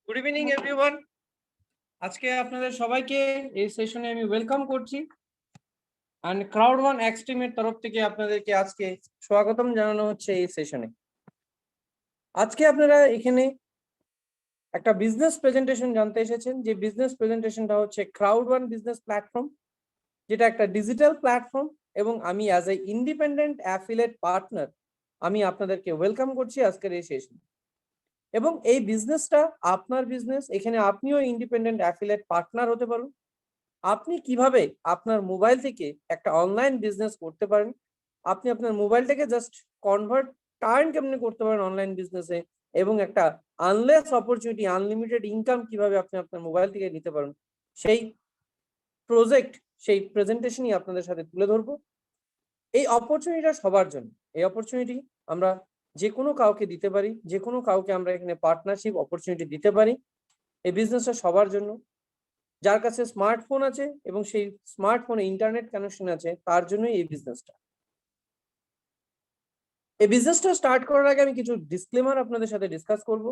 Good evening everyone. আজকে আপনাদের সবাইকে এই সেশনে আমি ওয়েলকাম করছি এন্ড ক্রাউড ওয়ান এক্সট্রিমের তরফ থেকে আপনাদেরকে আজকে স্বাগতম জানানো হচ্ছে এই সেশনে। আজকে আপনারা এখানে একটা বিজনেস প্রেজেন্টেশন জানতে এসেছেন, যে বিজনেস প্রেজেন্টেশনটা হচ্ছে ক্রাউড ওয়ান বিজনেস প্ল্যাটফর্ম, যেটা একটা ডিজিটাল প্ল্যাটফর্ম এবং আমি as a independent affiliate partner আমি আপনাদেরকে ওয়েলকাম করছি আজকের এই সেশনে। এবং এই বিজনেসটা আপনার বিজনেস, এখানে আপনিও ইন্ডিপেন্ডেন্ট অ্যাফিলিয়েট পার্টনার হতে পারেন। আপনি কিভাবে আপনার মোবাইল থেকে একটা অনলাইন বিজনেস করতে পারেন, আপনি আপনার মোবাইলটাকে জাস্ট টার্ন কেমনে করতে পারেন অনলাইন বিজনেসে, এবং একটা আনলেস অপরচুনিটি, আনলিমিটেড ইনকাম কিভাবে আপনি আপনার মোবাইল থেকে নিতে পারেন, সেই প্রজেক্ট, সেই প্রেজেন্টেশনই আপনাদের সাথে তুলে ধরবো। এই অপরচুনিটিটা সবার জন্য। এই অপরচুনিটি আমরা যে কোনো কাউকে দিতে পারি, যে কোনো কাউকে আমরা এখানে পার্টনারশিপ অপরচুনিটি দিতে পারি। এই বিজনেসটা সবার জন্য। যার কাছে স্মার্টফোন আছে এবং সেই স্মার্টফোনে ইন্টারনেট কানেকশন আছে, তার জন্যই এই বিজনেসটা। এই বিজনেসটা স্টার্ট করার আগে আমি কিছু ডিসক্লেমার আপনাদের সাথে ডিসকাস করব,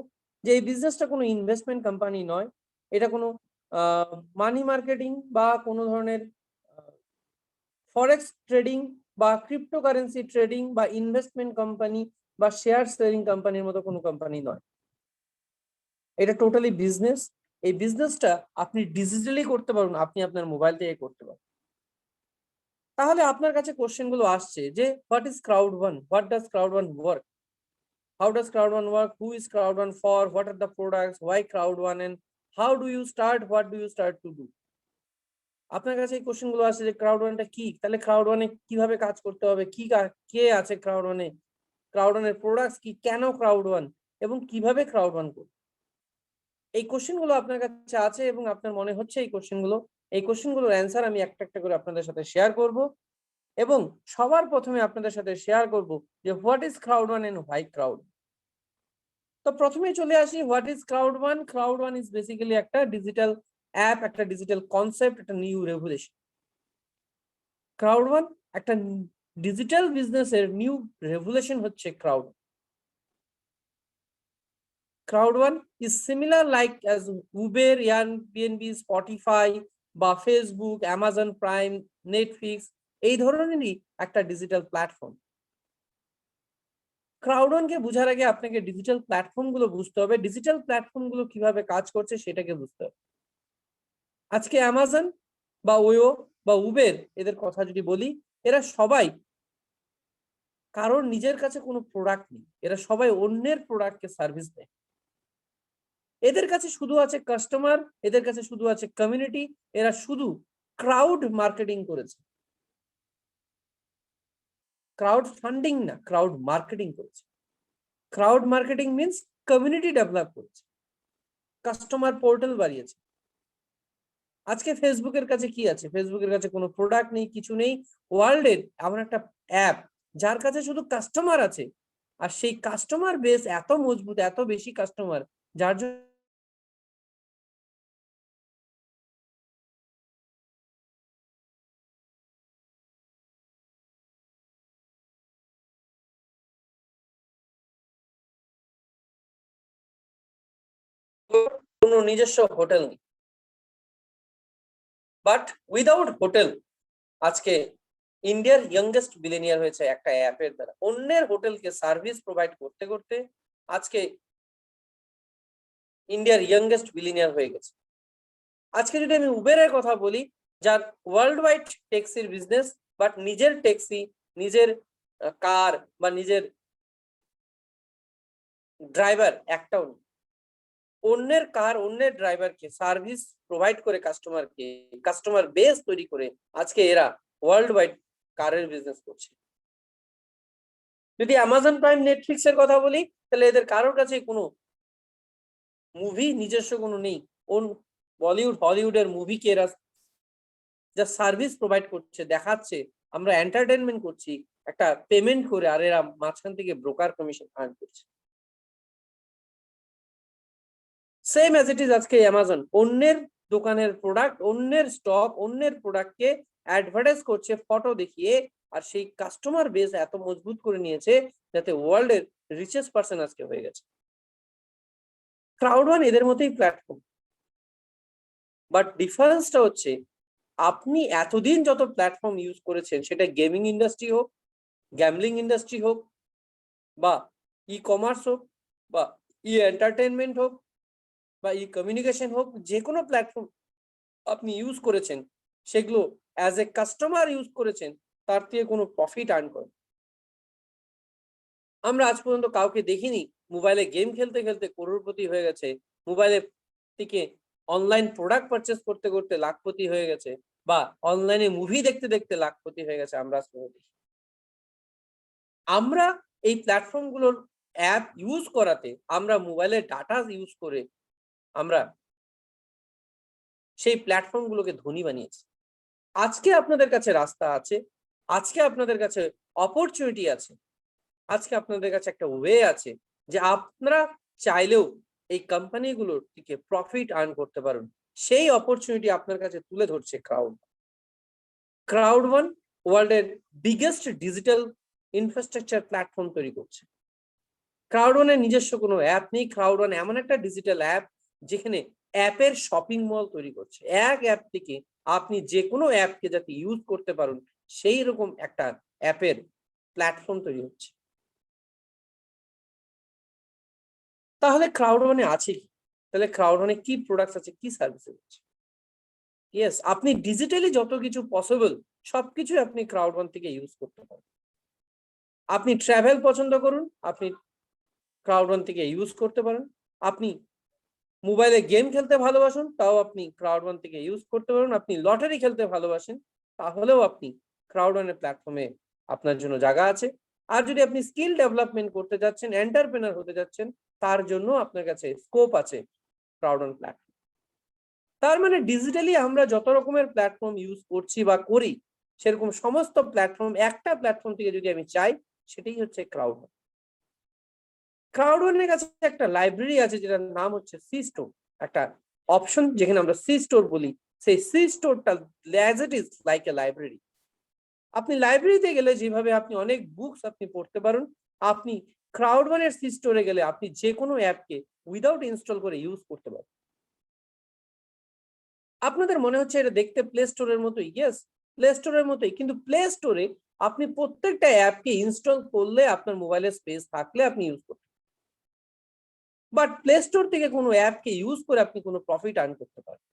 যে এই বিজনেসটা কোনো ইনভেস্টমেন্ট কোম্পানি নয়, এটা কোনো মানি মার্কেটিং বা কোনো ধরনের ফরেক্স ট্রেডিং বা ক্রিপ্টোকারেন্সি ট্রেডিং বা ইনভেস্টমেন্ট কোম্পানি বা শেয়ার সেলিং কোম্পানির মতো কোনো কোম্পানি নয়। এটা টোটালি বিজনেস। এই বিজনেসটা আপনি ডিজিটালি করতে পারুন, আপনি আপনার মোবাইল থেকে করতে পারুন। তাহলে আপনার কাছে কোশ্চেন গুলো আসছে যে what is Crowd One, what does Crowd One work, how does Crowd One work, who is Crowd One for, what are the products, why Crowd One, and how do you start, what do you start to do. আপনার কাছে এই question গুলো আসছে যে crowd ওয়ানটা কি, তাহলে crowd ওয়ানে কিভাবে কাজ করতে হবে, কি কে আছে ক্রাউড ওয়ানে, ক্রাউড ওয়ানের প্রোডাক্টস কি, কেন ক্রাউড ওয়ান, এবং কিভাবে ক্রাউড ওয়ান করবে। এই কোশ্চেন গুলো আপনার কাছে আছে এবং আপনার মনে হচ্ছে এই কোশ্চেন গুলোর অ্যান্সার আমি একটা একটা করে আপনাদের সাথে শেয়ার করব। এবং সবার প্রথমে আপনাদের সাথে শেয়ার করব যে what is Crowd One and why Crowd. তো প্রথমে চলে আসি what is Crowd One. Crowd One is basically একটা ডিজিটাল অ্যাপ, একটা ডিজিটাল কনসেপ্ট, একটা নিউ রেভলিউশন। ক্রাউড ওয়ান একটা ডিজিটাল বিজনেসের নিউ রেভলিউশন হচ্ছে Crowd. Crowd One is similar like as Uber, Airbnb, Spotify বা ফেসবুক, অ্যামাজন প্রাইম, নেটফ্লিক্স, এই ধরনেরই একটা ডিজিটাল প্ল্যাটফর্ম। ক্রাউড ওয়ানকে বোঝার আগে আপনাকে ডিজিটাল প্ল্যাটফর্ম গুলো বুঝতে হবে, ডিজিটাল প্ল্যাটফর্ম গুলো কিভাবে কাজ করছে সেটাকে বুঝতে হবে। আজকে অ্যামাজন বা ওয়ো বা উবের, এদের কথা যদি বলি, এরা সবাই কারোর নিজের কাছে কোনো প্রোডাক্ট নেই, এরা সবাই অন্যের প্রোডাক্টকে সার্ভিস দেয়। এদের কাছে শুধু আছে কাস্টমার, এদের কাছে শুধু আছে কমিউনিটি, এরা শুধু ক্রাউড মার্কেটিং করেছে, ক্রাউড ফান্ডিং না, ক্রাউড মার্কেটিং করেছে। Crowd marketing means community develop করেছে, কাস্টমার পোর্টাল বাড়িয়েছে। আজকে ফেসবুকের কাছে কি আছে? ফেসবুকের কাছে কোনো প্রোডাক্ট নেই, কিছু নেই। ওয়ার্ল্ডের এমন একটা অ্যাপ যার কাছে শুধু কাস্টমার আছে, আর সেই কাস্টমার বেস এত মজবুত, এত বেশি কাস্টমার, যার জন্য কোনো নিজস্ব হোটেল নেই। বাট উইদাউট হোটেল, আজকে ইন্ডিয়ার ইয়ংগেস্ট বিলিনিয়ার হয়েছে একটা অ্যাপের দ্বারা। অন্যের হোটেলকে সার্ভিস প্রোভাইড করতে করতে আজকে ইন্ডিয়ার ইয়ংগেস্ট বিলিনিয়ার হয়ে গেছে। আজকে যদি আমি উবেরের কথা বলি, যার ওয়ার্ল্ড ওয়াইড ট্যাক্সির বিজনেস, বাট নিজের ট্যাক্সি, নিজের কার বা নিজের ড্রাইভার একটাও নেই। অন্যের কার, অন্যের ড্রাইভারকে সার্ভিস প্রোভাইড করে কাস্টমারকে, কাস্টমার বেস তৈরি করে আজকে এরা ওয়ার্ল্ড ওয়াইড কারের বিজনেস করছে। যদি অ্যামাজন প্রাইম, নেটফ্লিক্স এর কথা বলি, তাহলে এদের কারোর কাছে কোনো মুভি নিজস্ব কোনো নেই। বলিউড হলিউডের মুভিকে এরা যা সার্ভিস প্রোভাইড করছে, দেখাচ্ছে, আমরা এন্টারটেনমেন্ট করছি একটা পেমেন্ট করে, আর এরা মাঝখান থেকে ব্রোকার কমিশন আর্ন করছে। সেম অ্যাজ ইট ইজ আজকে অ্যামাজন অন্যের দোকানের প্রোডাক্ট, অন্যের স্টক, অন্যের প্রোডাক্টকে অ্যাডভার্টাইজ করছে ফটো দেখিয়ে, আর সেই কাস্টমার বেস এত মজবুত করে নিয়েছে যাতে ওয়ার্ল্ডের রিচেস্ট পার্সন আজকে হয়ে গেছে। ক্রাউড1 এদের মতোই প্ল্যাটফর্ম, বাট ডিফারেন্সটা হচ্ছে আপনি এতদিন যত প্ল্যাটফর্ম ইউজ করেছেন, সেটা গেমিং ইন্ডাস্ট্রি হোক, গ্যামলিং ইন্ডাস্ট্রি হোক, বা ই কমার্স হোক, বা ই এন্টারটেনমেন্ট হোক, বা ই কমিউনিকেশন হোক, যে কোনো প্ল্যাটফর্ম আপনি ইউজ করেছেন, সেগুলো অ্যাজ এ কাস্টমার ইউজ করেছেন, তার থেকে কোনো প্রফিট আর্ন করেন। আমরা আজ পর্যন্ত কাউকে দেখিনি মোবাইলে গেম খেলতে খেলতে করোড়পতি হয়ে গেছে, মোবাইলে থেকে অনলাইন প্রোডাক্ট পারচেস করতে করতে লাখপতি হয়ে গেছে, বা অনলাইনে মুভি দেখতে দেখতে লাখপতি হয়ে গেছে। আমরা আমরা এই প্ল্যাটফর্মগুলোর অ্যাপ ইউজ করাতে, আমরা মোবাইলের ডাটা ইউজ করে আমরা সেই প্ল্যাটফর্মগুলোকে ধনী বানিয়েছি। আজকে আপনাদের কাছে রাস্তা আছে, আজকে আপনাদের কাছে অপরচুনিটি আছে, আজকে আপনাদের কাছে একটা ওয়ে আছে যে আপনারা চাইলেও এই কোম্পানিগুলোর থেকে প্রফিট আর্ন করতে পারেন। সেই অপরচুনিটি আপনার কাছে তুলে ধরছে ক্রাউড1 ওয়ার্ল্ডের বিগেস্ট ডিজিটাল ইনফ্রাস্ট্রাকচার প্ল্যাটফর্ম তৈরি করছে। ক্রাউড1 এর নিজস্ব কোনো অ্যাপ নেই। ক্রাউড1 এমন একটা ডিজিটাল অ্যাপ যেখানে অ্যাপের শপিং মল তৈরি করছে। এক অ্যাপ থেকে আপনি যে কোনো অ্যাপকে যাতে ইউজ করতে পারেন, সেই রকম একটা অ্যাপের প্ল্যাটফর্ম তৈরি হচ্ছে। তাহলে ক্রাউড1 আছে কি? তাহলে ক্রাউড1 কি প্রোডাক্টস আছে, কি সার্ভিস আছে? ইয়েস, আপনি ডিজিটালি যত কিছু পসিবল সবকিছু আপনি ক্রাউড1 থেকে ইউজ করতে পারেন। আপনি ট্রাভেল পছন্দ করুন, আপনি ক্রাউড1 থেকে ইউজ করতে পারেন। আপনি মোবাইলে গেম খেলতে ভালোবাসুন, তাও আপনি ক্রাউড1 থেকে ইউজ করতে পারেন। আপনি লটারি খেলতে ভালোবাসেন, তাহলেও আপনি ক্রাউড1 এর প্ল্যাটফর্মে আপনার জন্য জায়গা আছে। আর যদি আপনি স্কিল ডেভেলপমেন্ট করতে যাচ্ছেন, এন্টারপ্রেনার হতে যাচ্ছেন, তার জন্য আপনার কাছে স্কোপ আছে ক্রাউড1 প্ল্যাটফর্ম। তার মানে ডিজিটালি আমরা যত রকমের প্ল্যাটফর্ম ইউজ করছি বা করি, সেরকম সমস্ত প্ল্যাটফর্ম একটা প্ল্যাটফর্ম থেকে যদি আমি চাই, সেটাই হচ্ছে ক্রাউড1। ক্রাউড1 এর কাছে একটা লাইব্রেরি আছে যেটার নাম হচ্ছে সি স্টোর, একটা অপশন যেখানে আমরা সি স্টোর বলি। সেই সি স্টোরটা as it is like a library. আপনি লাইব্রেরিতে গেলে যেভাবে আপনি অনেক বুকস আপনি পড়তে পারেন, আপনি ক্রাউড1 এর সি স্টোরে গেলে আপনি যে কোনো অ্যাপকে উইদাউট ইনস্টল করে ইউজ করতে পারেন। আপনাদের মনে হচ্ছে এটা দেখতে প্লে স্টোরের মতোই। ইয়েস, প্লে স্টোরের মতোই, কিন্তু প্লে স্টোরে আপনি প্রত্যেকটা অ্যাপকে ইনস্টল করলে আপনার মোবাইলের স্পেস থাকলে আপনি ইউজ করতে, বাট প্লে স্টোর থেকে কোনো অ্যাপকে ইউজ করে আপনি কোনো প্রফিট আর্ন করতে পারেন।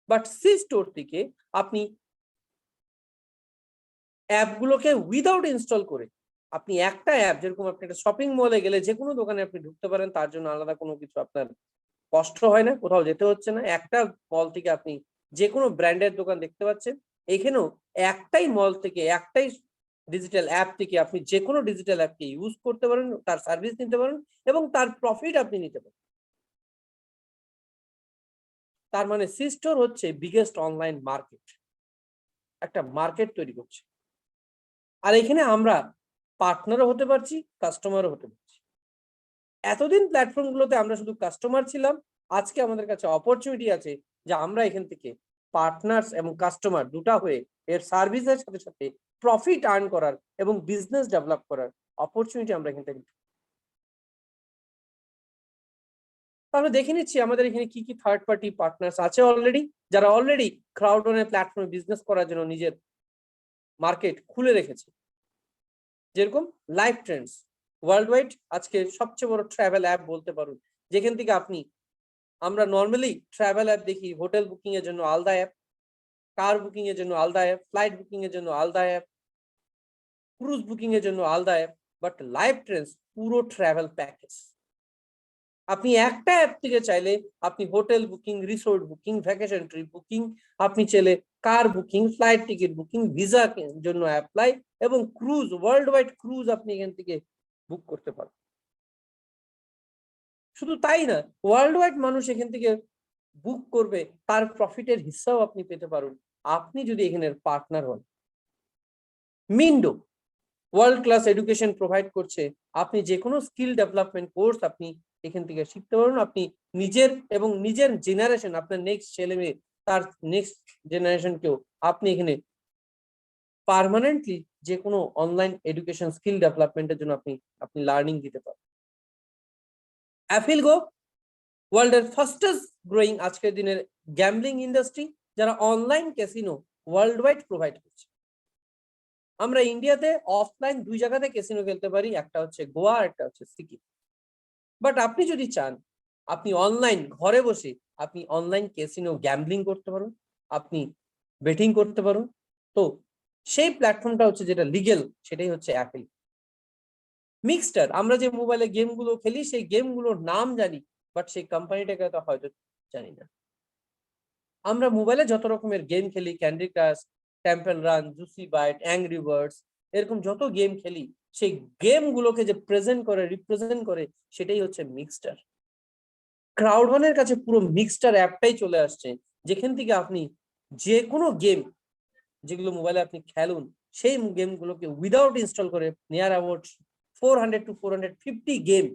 বাট সি স্টোর থেকে আপনি অ্যাপগুলোকে উইদাউট ইনস্টল করে আপনি একটা অ্যাপ, যেরকম আপনি একটা শপিং মলে গেলে যে কোনো দোকানে আপনি ঢুকতে পারেন, তার জন্য আলাদা কোনো কিছু আপনার কষ্ট হয় না, কোথাও যেতে হচ্ছে না। একটা মল থেকে আপনি যে কোনো ব্র্যান্ডের দোকান দেখতে পাচ্ছেন। এখানেও একটাই মল থেকে, একটাই ডিজিটাল অ্যাপ থেকে আপনি যে কোনো ডিজিটাল অ্যাপকে ইউজ করতে পারেন, তার সার্ভিস নিতে পারেন এবং তার প্রফিট আপনি নিতে পারেন। তার মানে সি স্টোর হচ্ছে বিগেস্ট অনলাইন মার্কেট, একটা মার্কেট তৈরি করছে। আর এখানে আমরা পার্টনারও হতে পারছি, কাস্টমারও হতে পারছি। এতদিন প্ল্যাটফর্মগুলোতে আমরা শুধু কাস্টমার ছিলাম, আজকে আমাদের কাছে অপরচুনিটি আছে যে আমরা এখান থেকে পার্টনার্স এবং কাস্টমার দুটা হয়ে এর সার্ভিসের সাথে সাথে প্রফিট আর্ন করার এবং বিজনেস ডেভেলপ করার অপরচুনিটি আমরা এখান থেকে। তাহলে দেখে নিচ্ছি আমাদের এখানে কি কি থার্ড পার্টি পার্টনার্স আছে অলরেডি, যারা অলরেডি ক্রাউড1 এর প্ল্যাটফর্মে বিজনেস করার জন্য নিজের মার্কেট খুলে রেখেছে। যেরকম লাইফ ট্রেন্ডস, ওয়ার্ল্ড ওয়াইড আজকে সবচেয়ে বড় ট্রাভেল অ্যাপ বলতে পারুন, যেখান থেকে আপনি, আমরা নর্মালি ট্রাভেল অ্যাপ দেখি হোটেল বুকিং এর জন্য আলাদা অ্যাপ, কার বুকিং এর জন্য আলাদা অ্যাপ, ফ্লাইট বুকিং এর জন্য আলাদা অ্যাপ, ক্রুজ বুকিং এর জন্য আলাদা অ্যাপ, বাট লাইফ ট্রেন্ডস পুরো ট্রাভেল প্যাকেজ। আপনি একটা অ্যাপ থেকে চাইলে আপনি hotel booking, resort booking, vacation trip booking, আপনি চাইলে car booking, flight ticket booking, visa জন্য অ্যাপ্লাই এবং ক্রুজ, ওয়ার্ল্ড ওয়াইড ক্রুজ আপনি এখান থেকে বুক করতে পারেন। শুধু তাই না, ওয়ার্ল্ড ওয়াইড মানুষ এখান থেকে বুক করবে, তার প্রফিটের হিস্সাও আপনি পেতে পারেন আপনি যদি এখানের পার্টনার হন। মিন্ডো ওয়ার্ল্ড ক্লাস এডুকেশন প্রোভাইড করছে। আপনি যে কোনো স্কিল ডেভেলপমেন্ট কোর্স আপনি এখান থেকে শিখতে পারুন। আপনি নিজের এবং নিজের জেনারেশন, আপনার নেক্সট ছেলে মেয়ে, তার নেক্সট জেনারেশনকেও আপনি এখানে পার্মানেন্টলি যে কোনো অনলাইন এডুকেশন স্কিল ডেভেলপমেন্টের জন্য আপনি লার্নিং দিতে পারেন। অ্যাফিলগো ওয়ার্ল্ডের ফাস্টেস্ট গ্রোয়িং আজকের দিনের গ্যাম্বলিং ইন্ডাস্ট্রি, যারা online casino world wide provide করছে। আমরা ইন্ডিয়াতে অফলাইন দুই জায়গাতে ক্যাসিনো খেলতে পারি, একটা হচ্ছে গোয়া, একটা হচ্ছে সিকিম। বাট আপনি যদি চান আপনি অনলাইন ঘরে বসে আপনি অনলাইন ক্যাসিনো গ্যাম্বলিং করতে পারুন, আপনি বেটিং করতে পারুন, তো সেই প্ল্যাটফর্মটা হচ্ছে যেটা লিগেল, সেটাই হচ্ছে অ্যাপেল। মিক্সটার, আমরা যে মোবাইলে গেমগুলো খেলি সেই গেমগুলোর নাম জানি, বাট সেই কোম্পানিটাকে তো হয়তো জানি না। আমরা মোবাইলে যত রকমের গেম খেলি, Candy Crush, Temple Run, juicy bite, Angry Birds, এরকম যত গেম খেলি, সেই গেমগুলোকে যে প্রেজেন্ট করে, রিপ্রেজেন্ট করে, সেটাই হচ্ছে মিক্সটার। ক্রাউডওয়ানের কাছে পুরো মিক্সটার অ্যাপটাই চলে আসছে, যেখান থেকে আপনি যে কোনো গেম যেগুলো মোবাইলে আপনি খেলুন, সেই গেমগুলোকে উইদাউট ইনস্টল করে নিয়ার অ্যাবাউট 400 to 450 গেম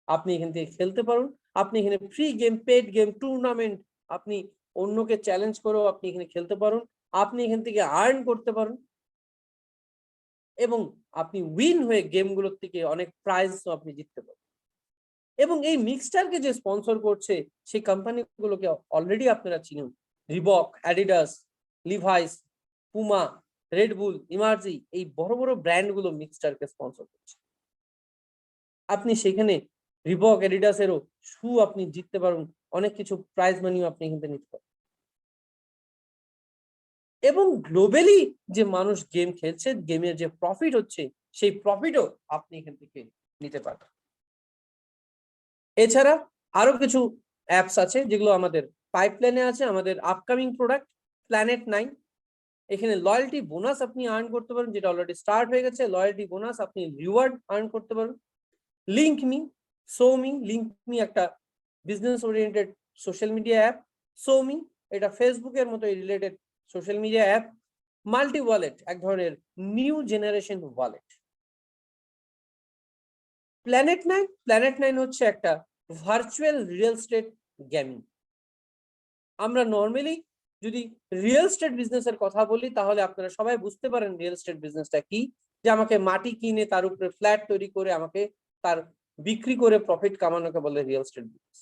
আপনি এখান থেকে খেলতে পারুন। আপনি এখানে free game, paid game, tournament, আপনি অন্যকে চ্যালেঞ্জ করেও আপনি এখানে খেলতে পারুন। আপনি এখান থেকে আর্ন করতে পারুন এবং আপনি উইন হয়ে গেমগুলোর থেকে অনেক প্রাইজও আপনি জিততে পারুন। এবং এই মিক্সচারকে যে স্পন্সর করছে সেই কোম্পানিগুলোকে অলরেডি আপনারা চিনুন, Reebok, Adidas, Levi's, Puma, Red Bull, ইমার্জি, এই বড় বড় ব্র্যান্ডগুলো মিক্সচারকে স্পন্সর করছে। আপনি সেখানে রিবক, অ্যাডিডাসেরও শু আপনি জিততে পারুন, অনেক কিছু প্রাইজ মানিও আপনি এখান থেকে নিতে পারেন। এবং গ্লোবালি যে মানুষ গেম খেলছে, গেমের যে প্রফিট হচ্ছে, সেই প্রফিটও আপনি এখান থেকে নিতে পারবেন। এছাড়া আরো কিছু অ্যাপস আছে যেগুলো আমাদের পাইপলাইনে আছে, আমাদের আপকামিং প্রোডাক্ট প্ল্যানেট 9। এখানে লয়্যালটি বোনাস আপনি আর্ন করতে পারেন, যেটা অলরেডি স্টার্ট হয়ে গেছে। লয়্যালটি বোনাস আপনি রিওয়ার্ড আর্ন করতে পারেন। লিঙ্কমি, সোমি, লিঙ্কমি একটা business oriented social media app. Somy এটা ফেসবুকের মতো related social media app. Multi wallet এক ধরনের নিউ জেনারেশন ওয়ালেট। প্ল্যানেট 9 হচ্ছে একটা ভার্চুয়াল রিয়েল এস্টেট গেমিং। আমরা নর্মালি যদি রিয়েল এস্টেট বিজনেসের কথা বলি, তাহলে আপনারা সবাই বুঝতে পারেন রিয়েল এস্টেট বিজনেসটা কি, যে আমাকে মাটি কিনে তার উপরে ফ্ল্যাট তৈরি করে আমাকে তার বিক্রি করে প্রফিট কামানোকে বলে রিয়েল এস্টেট বিজনেস।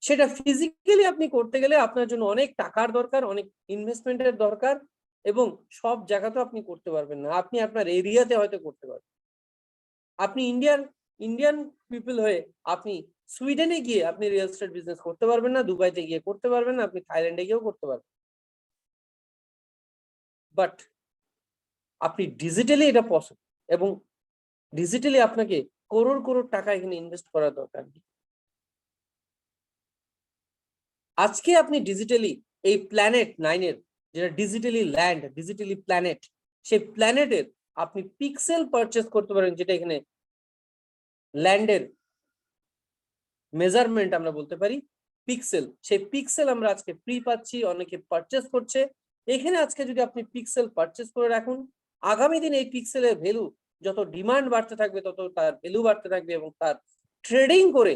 সেটা ফিজিক্যালি আপনি করতে গেলে আপনার জন্য অনেক টাকার দরকার, অনেক ইনভেস্টমেন্টের দরকার, এবং সব জায়গাতেও আপনি করতে পারবেন না। আপনি আপনার এরিয়াতে হয়তো করতে পারবেন। আপনি ইন্ডিয়ান পিপল হয়ে আপনি সুইডেনে গিয়ে আপনি রিয়েল এস্টেট বিজনেস করতে পারবেন না, দুবাইতে গিয়ে করতে পারবেন না, আপনি থাইল্যান্ডে গিয়েও করতে পারবেন। বাট আপনি ডিজিটালি এটা পসিবল, এবং ডিজিটালি আপনাকে করোড় করোড় টাকা এখানে ইনভেস্ট করার দরকার নেই। আজকে আপনি ডিজিটালি এই প্ল্যানেট 9 যেটা ডিজিটালি ল্যান্ড, ডিজিটালি প্ল্যানেট, সেই প্ল্যানেটের আপনি পিক্সেল পারচেস করতে পারেন, যেটা এখানে ল্যান্ডের মেজারমেন্ট আমরা বলতে পারি পিক্সেল। সেই পিক্সেল আমরা আজকে ফ্রি পাচ্ছি, অনেকে পারচেস করছে। এখানে আজকে যদি আপনি পিক্সেল পারচেস করে রাখুন, আগামী দিন এই পিক্সেলের ভ্যালু যত ডিমান্ড বাড়তে থাকবে, তত তার ভ্যালু বাড়তে থাকবে, এবং তার ট্রেডিং করে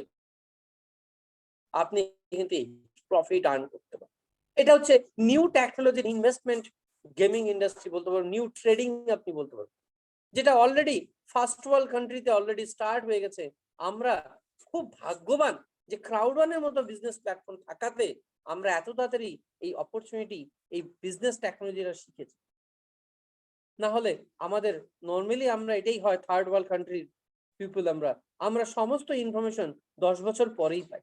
আপনি এখান থেকে প্রফিট আর্ন করতে পারেন। এটা হচ্ছে new technology investment gaming industry বলতে পারেন, নিউ ট্রেডিং আপনি বলতে পারেন, যেটা অলরেডি ফার্স্ট ওয়ার্ল্ড কান্ট্রিতে অলরেডি স্টার্ট হয়ে গেছে। আমরা খুব ভাগ্যবান যে ক্রাউডওয়ানের মতো বিজনেস প্ল্যাটফর্ম থাকাতে আমরা এত তাড়াতাড়ি এই অপরচুনিটি, এই বিজনেস টেকনোলজিটা শিখেছি। না হলে আমাদের নর্মালি আমরা এটাই হয় থার্ড ওয়ার্ল্ড কান্ট্রির পিপল, আমরা সমস্ত ইনফরমেশন 10 বছর পরেই পাই।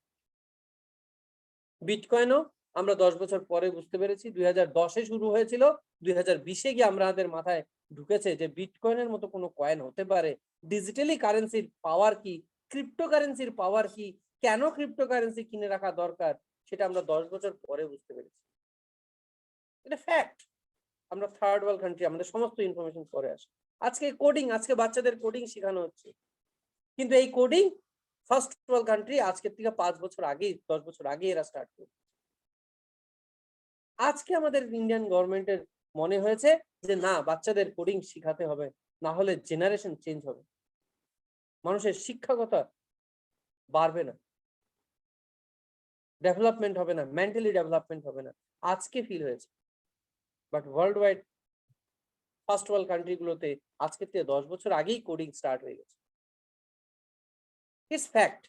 বিটকয়েনও আমরা 10 বছর পরে বুঝতে পেরেছি। 2010-এ শুরু হয়েছিল, 2020-এ গিয়ে আমাদের মাথায় ঢুকেছে যে বিটকয়েনের মতো কোনো কয়েন হতে পারে। ডিজিটালি কারেন্সির পাওয়ার কি, ক্রিপ্টোকারেন্সির পাওয়ার কি, কেন ক্রিপ্টোকারেন্সি কিনে রাখা দরকার, সেটা আমরা 10 বছর পরে বুঝতে পেরেছি। এটা ফ্যাক্ট। আমরা থার্ড ওয়ার্ল্ড কান্ট্রি, আমাদের সমস্ত ইনফরমেশন পরে আসে। আজকে বাচ্চাদের কোডিং শেখানো হচ্ছে, কিন্তু এই কোডিং ফার্স্ট ওয়ার্ল্ড কান্ট্রি আজকের থেকে 5 বছর আগেই, 10 বছর আগে এরা স্টার্ট করে। আজকে আমাদের ইন্ডিয়ান গভর্নমেন্টের মনে হয়েছে যে না, বাচ্চাদের কোডিং শিখাতে হবে, না হলে জেনারেশন চেঞ্জ হবে, মানুষের শিক্ষাগতা বাড়বে না, ডেভেলপমেন্ট হবে না, মেন্টালি ডেভেলপমেন্ট হবে না, আজকে ফিল হয়েছে। But world wide first world country গুলোতে আজকে থেকে 10 বছর আগেই কোডিং স্টার্ট হয়ে গেছে। It's fact.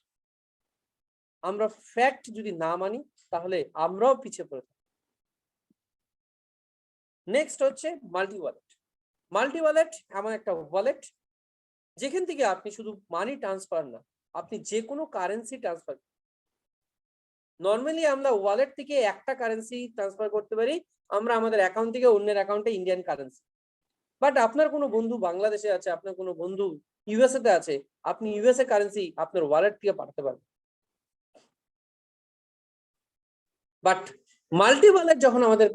আমরা ফ্যাক্ট যদি না মানি তাহলে আমরাও পিছিয়ে পড়ে থাকি। নেক্সট হচ্ছে মাল্টি ওয়ালেট। মাল্টি ওয়ালেট এমন একটা ওয়ালেট যেখান থেকে আপনি শুধু মানি ট্রান্সফার না, আপনি যে কোনো কারেন্সি ট্রান্সফার। নর্মালি আমরা ওয়ালেট থেকে একটা কারেন্সি ট্রান্সফার করতে পারি, আমরা আমাদের অ্যাকাউন্ট থেকে অন্যের অ্যাকাউন্টে ইন্ডিয়ান কারেন্সি। বাট আপনার কোনো বন্ধু বাংলাদেশে আছে, আপনার কোনো বন্ধু ইউএসএ তে আছে, আপনি ইউএসএ কারেন্সি আপনার ওয়ালেট থেকে পাঠাতে পারবেন। বাট মাল্টি ওয়ালেট যখন আমাদের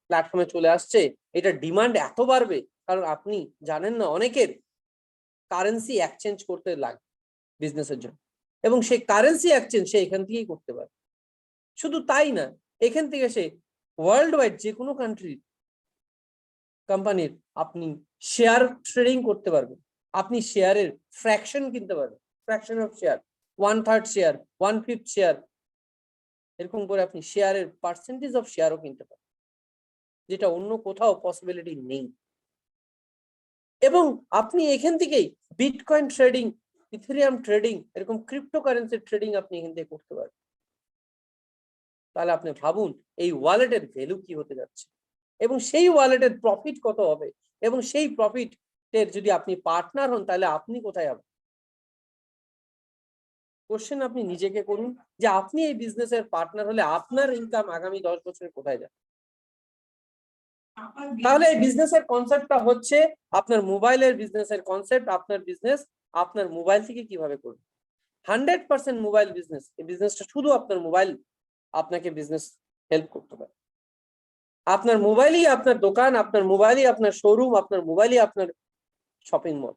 প্ল্যাটফর্মে চলে আসছে, এটা ডিমান্ড এত বাড়বে, কারণ আপনি জানেন না অনেকের কারেন্সি এক্সচেঞ্জ করতে লাগে বিজনেসের জন্য, এবং সেই কারেন্সি এক্সচেঞ্জ সে এখান থেকেই করতে পারে। শুধু তাই না, এখান থেকে সে ওয়ার্ল্ড ওয়াইড যে কোনো কান্ট্রির কোম্পানির আপনি শেয়ার ট্রেডিং করতে পারবেন। আপনি শেয়ারের ফ্র্যাকশন কিনতে পারবেন, fraction of share, 1/3 share, 1/5 share, এরকম করে আপনি শেয়ারের পার্সেন্টেজ অফ শেয়ারও কিনতে পারেন, যেটা অন্য কোথাও পসিবিলিটি নেই। এবং আপনি এখান থেকেই বিটকয়েন ট্রেডিং, ইথেরিয়াম ট্রেডিং, এরকম ক্রিপ্টোকারেন্সি ট্রেডিং আপনি এখান থেকে করতে পারবেন। তাহলে আপনি ভাবুন এই ওয়ালেটের ভ্যালু কি হতে যাচ্ছে, এবং সেই ওয়ালেটের প্রফিট কত হবে, এবং সেই প্রফিটের যদি আপনি পার্টনার হন তাহলে আপনি কোথায় যাবেন? কোশ্চেন আপনি নিজেকে করুন যে আপনি এই বিজনেসের পার্টনার হলে আপনার ইনকাম আগামী 10 বছরে কোথায় যাবে। তাহলে এই বিজনেসের কনসেপ্টটা হচ্ছে আপনার মোবাইলের বিজনেসের কনসেপ্ট। আপনার বিজনেস আপনার মোবাইল থেকে কিভাবে করবেন। 100% মোবাইল বিজনেস। এই বিজনেসটা শুধু আপনার মোবাইল আপনাকে বিজনেস হেল্প করতে পারে। আপনার মোবাইলই আপনার দোকান, আপনার মোবাইলই আপনার শোরুম, আপনার মোবাইলই আপনার শপিং মল।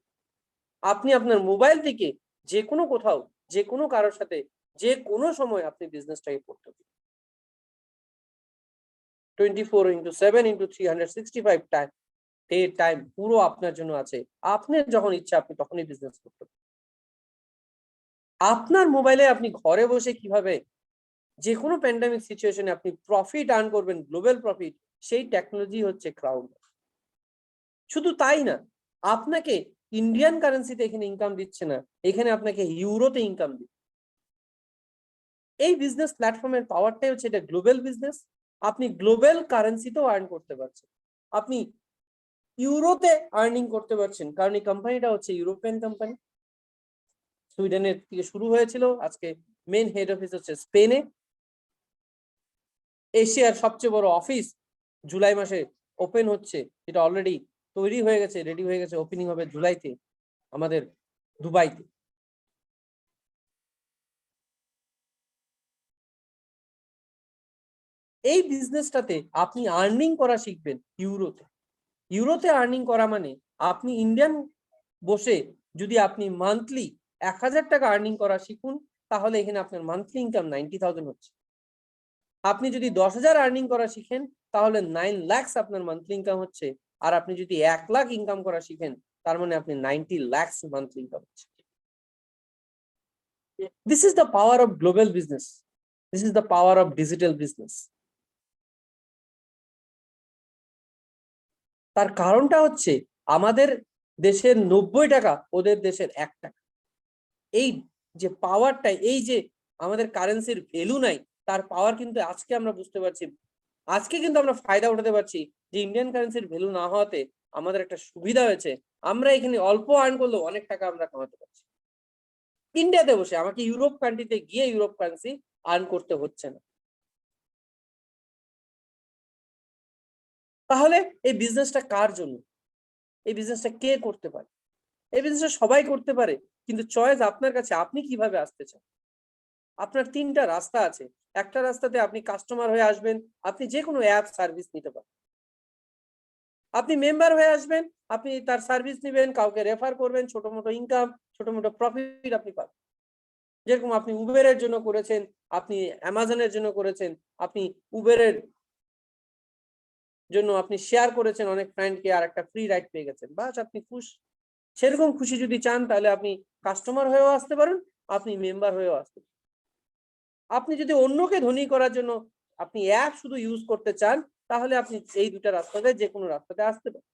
আপনি আপনার মোবাইল থেকে যে কোনো কোথাও, যে কোনো কারোর সাথে, যে কোনো সময় আপনি বিজনেসটাকে করতে পারেন। 24/7/365 টাইম পুরো আপনার জন্য আছে। আপনার যখন ইচ্ছা আপনি তখনই বিজনেস করতে পারেন। আপনার মোবাইলে আপনি ঘরে বসে কিভাবে যে কোনো প্যান্ডেমিক সিচুয়েশনে আপনি প্রফিট আর্ন করবেন, গ্লোবাল প্রফিট, সেই টেকনোলজি হচ্ছে ক্রাউড। শুধু তাই না, আপনাকে ইন্ডিয়ান কারেন্সিতে এখানে ইনকাম দিচ্ছে না, এখানে আপনাকে ইউরোতে ইনকাম দিচ্ছে। এই বিজনেস প্ল্যাটফর্মের পাওয়ারটাই হচ্ছে এটা গ্লোবাল বিজনেস। আপনি গ্লোবাল কারেন্সিতেও আর্ন করতে পারছেন, আপনি ইউরোতে আর্নিং করতে পারছেন, কারণ এই কোম্পানিটা হচ্ছে ইউরোপিয়ান কোম্পানি। সুইডেনের থেকে শুরু হয়েছিল, আজকে মেন হেড অফিস হচ্ছে স্পেনে। এশিয়ার সবচেয়ে বড় অফিস জুলাই মাসে ওপেন হচ্ছে, এটা অলরেডি তৈরি হয়ে গেছে, রেডি হয়ে গেছে, ওপেনিং হবে জুলাইতে আমাদের দুবাইতে। এই বিজনেসটাতে আপনি আর্নিং করা শিখবেন ইউরোতে। ইউরোতে আর্নিং করা মানে আপনি ইন্ডিয়ান বসে যদি আপনি মান্থলি 1000 টাকা আর্নিং করা শিখুন, তাহলে এখানে আপনার মান্থলি ইনকাম 90,000 হচ্ছে। আপনি যদি 10,000 আর্নিং করা শিখেন তাহলে 9 লাখ আপনার মান্থলি ইনকাম হচ্ছে। আর আপনি যদি 1 লাখ ইনকাম করা শিখেন তার মানে আপনি 90 লাখ মান্থলি ইনকাম হচ্ছে। This is the power of global business. This is the power of digital business. তার কারণটা হচ্ছে আমাদের দেশের 90 টাকা, ওদের দেশের 1 টাকা। এই যে পাওয়ারটা, এই যে আমাদের কারেন্সির ভ্যালু নাই, তার পাওয়ার কিন্তু আজকে আমরা বুঝতে পারছি। আজকে কিন্তু আমরা ফায়দা উঠাতে পারছি যে ইন্ডিয়ান কারেন্সির ভ্যালু না হওয়াতে আমাদের একটা সুবিধা হয়েছে, আমরা এখানে অল্প আর্ন করলেও অনেক টাকা আমরা কামাতে পারছি ইন্ডিয়াতে বসে। আমাকে ইউরোপ কান্ট্রিতে গিয়ে ইউরোপ কারেন্সি আর্ন করতে হচ্ছে না। তাহলে এই বিজনেসটা কার জন্য? এই বিজনেসটা কে করতে পারে? এই বিজনেসটা সবাই করতে পারে, কিন্তু চয়েস আপনার কাছে, আপনি কিভাবে আসতে চান। আপনার 3টা রাস্তা আছে। একটা রাস্তাতে আপনি কাস্টমার হয়ে আসবেন, আপনি যে কোনো অ্যাপ সার্ভিস নিতে পারেন। আপনি মেম্বার হয়ে আসবেন, আপনি তার সার্ভিস নেবেন, কাউকে রেফার করবেন, ছোট মোটো ইনকাম, ছোট মোটো প্রফিট আপনি পাবেন। যেরকম আপনি উবেরের জন্য করেছেন, আপনি অ্যামাজনের জন্য করেছেন, আপনি উবেরের জন্য আপনি শেয়ার করেছেন অনেক ফ্রেন্ডকে, আর একটা ফ্রি রাইড পেয়ে গেছেন, বাস আপনি খুশি। সেরকম খুশি যদি চান তাহলে আপনি কাস্টমার হয়েও আসতে পারেন, আপনি মেম্বার হয়েও আসতে পারেন। আপনি যদি অন্যকে ধনী করার জন্য আপনি অ্যাপ শুধু ইউজ করতে চান, তাহলে আপনি এই দুটা রাস্তাতে যে কোনো রাস্তাতে আসতে পারেন।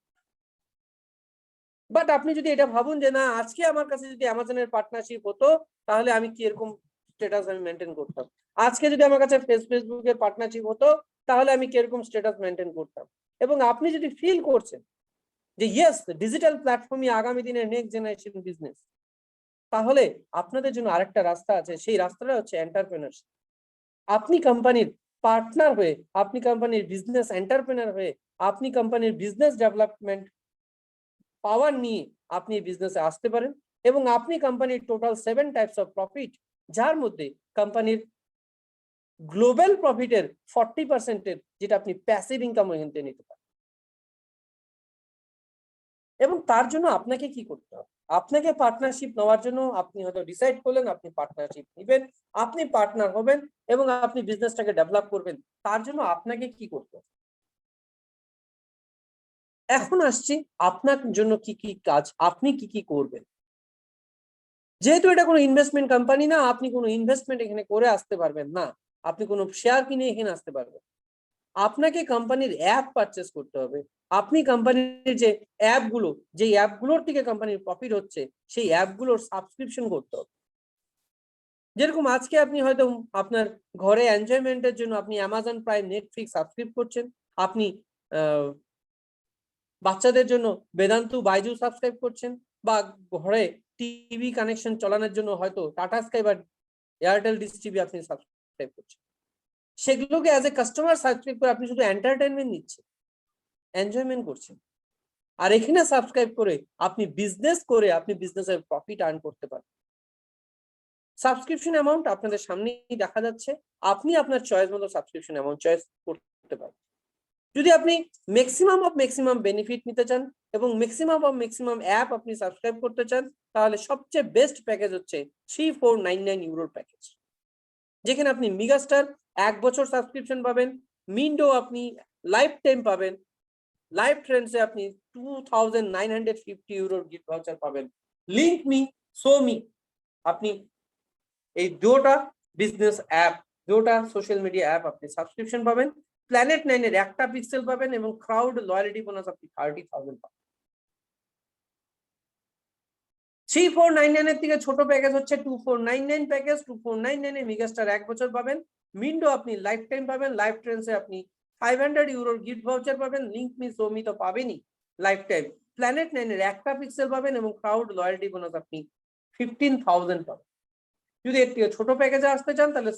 বাট আপনি যদি এটা ভাবুন যে না, আজকে আমার কাছে যদি অ্যামাজনের পার্টনারশিপ হতো তাহলে আমি কি এরকম স্ট্যাটাস আমি মেনটেন করতাম, আজকে যদি আমার কাছে ফেসবুকের পার্টনারশিপ হতো তাহলে আমি কিরকম স্ট্যাটাস মেনটেন করতাম। এবং আপনি যদি ফিল করছেন যে ইয়েস, ডিজিটাল প্ল্যাটফর্মই আগামী দিনের নেক্সট জেনারেশন বিজনেস, তাহলে আপনাদের জন্য আরেকটা রাস্তা আছে, সেই রাস্তাটা হচ্ছে এন্টারপ্রেনারশিপ। আপনি কোম্পানির পার্টনার হয়ে, আপনি কোম্পানির বিজনেস এন্টারপ্রেনার হয়ে, আপনি কোম্পানির বিজনেস ডেভেলপমেন্ট পাওয়ার নিয়ে আপনি বিজনেসে আসতে পারেন এবং আপনি কোম্পানির টোটাল 7 টাইপস অফ প্রফিট, যার মধ্যে কোম্পানির গ্লোবাল প্রফিটের 40% যেটা আপনি প্যাসিভ ইনকাম এখান থেকে নিতে পারেন। এবং তার জন্য আপনাকে কি করতে হবে, আপনাকে পার্টনারশিপ নেওয়ার জন্য আপনি হয়তো ডিসাইড করলেন আপনি পার্টনারশিপ নেবেন, আপনি পার্টনার হবেন এবং আপনি বিজনেসটাকে ডেভেলপ করবেন। তার জন্য আপনাকে কি করতে হবে? এখন আসছি আপনার জন্য কি কি কাজ, আপনি কি কি করবেন। যেহেতু এটা কোনো ইনভেস্টমেন্ট কোম্পানি না, আপনি কোনো ইনভেস্টমেন্ট এখানে করে আসতে পারবেন না, আপনি কোনো শেয়ার কিনে এখানে আসতে পারবেন। আপনাকে কোম্পানির অ্যাপ পারচেস করতে হবে। আপনি কোম্পানির যে অ্যাপগুলো, যে অ্যাপগুলোর থেকে কোম্পানির প্রফিট হচ্ছে, সেই অ্যাপগুলোর সাবস্ক্রিপশন করতে হবে। যেরকম আজকে আপনি হয়তো আপনার ঘরে এনজয়মেন্টের জন্য আপনি অ্যামাজন প্রাইম, নেটফ্লিক্স সাবস্ক্রাইব করছেন, আপনি বাচ্চাদের জন্য বেদান্তু বাইজু সাবস্ক্রাইব করছেন, বা ঘরে টিভি কানেকশন চালানোর জন্য হয়তো টাটা স্কাই বা এয়ারটেল ডিশ টিভি আপনি সাবস্ক্রাইব করছেন। সেগুলোকে অ্যাজ এ কাস্টমার সাবস্ক্রাইব করে আপনি শুধু এন্টারটেনমেন্ট নিচ্ছেন, এনজয়মেন্ট করছেন। আর এখানে সাবস্ক্রাইব করে আপনি বিজনেস করে আপনি বিজনেসের প্রফিট আর্ন করতে পারেন। সাবস্ক্রিপশন অ্যামাউন্ট আপনাদের সামনেই দেখা যাচ্ছে, আপনি আপনার চয়েস মতো সাবস্ক্রিপশন অ্যামাউন্ট চয়েস করতে পারেন। যদি আপনি ম্যাক্সিমাম বেনিফিট নিতে চান এবং ম্যাক্সিমাম অ্যাপ আপনি সাবস্ক্রাইব করতে চান, তাহলে সবচেয়ে বেস্ট প্যাকেজ হচ্ছে 3499 ইউরোর প্যাকেজ, যেখানে আপনি মেগাস্টার 1 বছর সাবস্ক্রিপশন পাবেন, মিন্ডো আপনি লাইফ টাইম পাবেন, লাইভ ট্রেন্ডসে আপনি 2950 ইউরোর গিফট ভাউচার পাবেন, লিঙ্ক মি, সো মি আপনি এই দুটো বিজনেস অ্যাপ, দুটো সোশ্যাল মিডিয়া অ্যাপ আপনি সাবস্ক্রিপশন পাবেন, প্ল্যানেট 9 এর একটা পিক্সেল পাবেন এবং ক্রাউড লয়ালিটি বোনাস আপনি 30,000 পাবেন। 3499 এর থেকে ছোট প্যাকেজ হচ্ছে 2499 প্যাকেজ। 2499 এ মেগাস্টার 1 বছর পাবেন, মিন্ডো আপনি লাইফ টাইম পাবেন, লাইফ ট্রেন্ডসে আপনি 500 ইউরোর গিফট ভাউচার পাবেন, লিঙ্ক মি সো মি তো পাবেনই লাইফ টাইম, প্ল্যানেট 9 এর একটা পিক্সেল পাবেন এবং ক্রাউড লয়ালিটি বোনাস আপনি 15,000 পাবেন। যদি এর থেকে ছোট প্যাকেজে আসতে চান তাহলে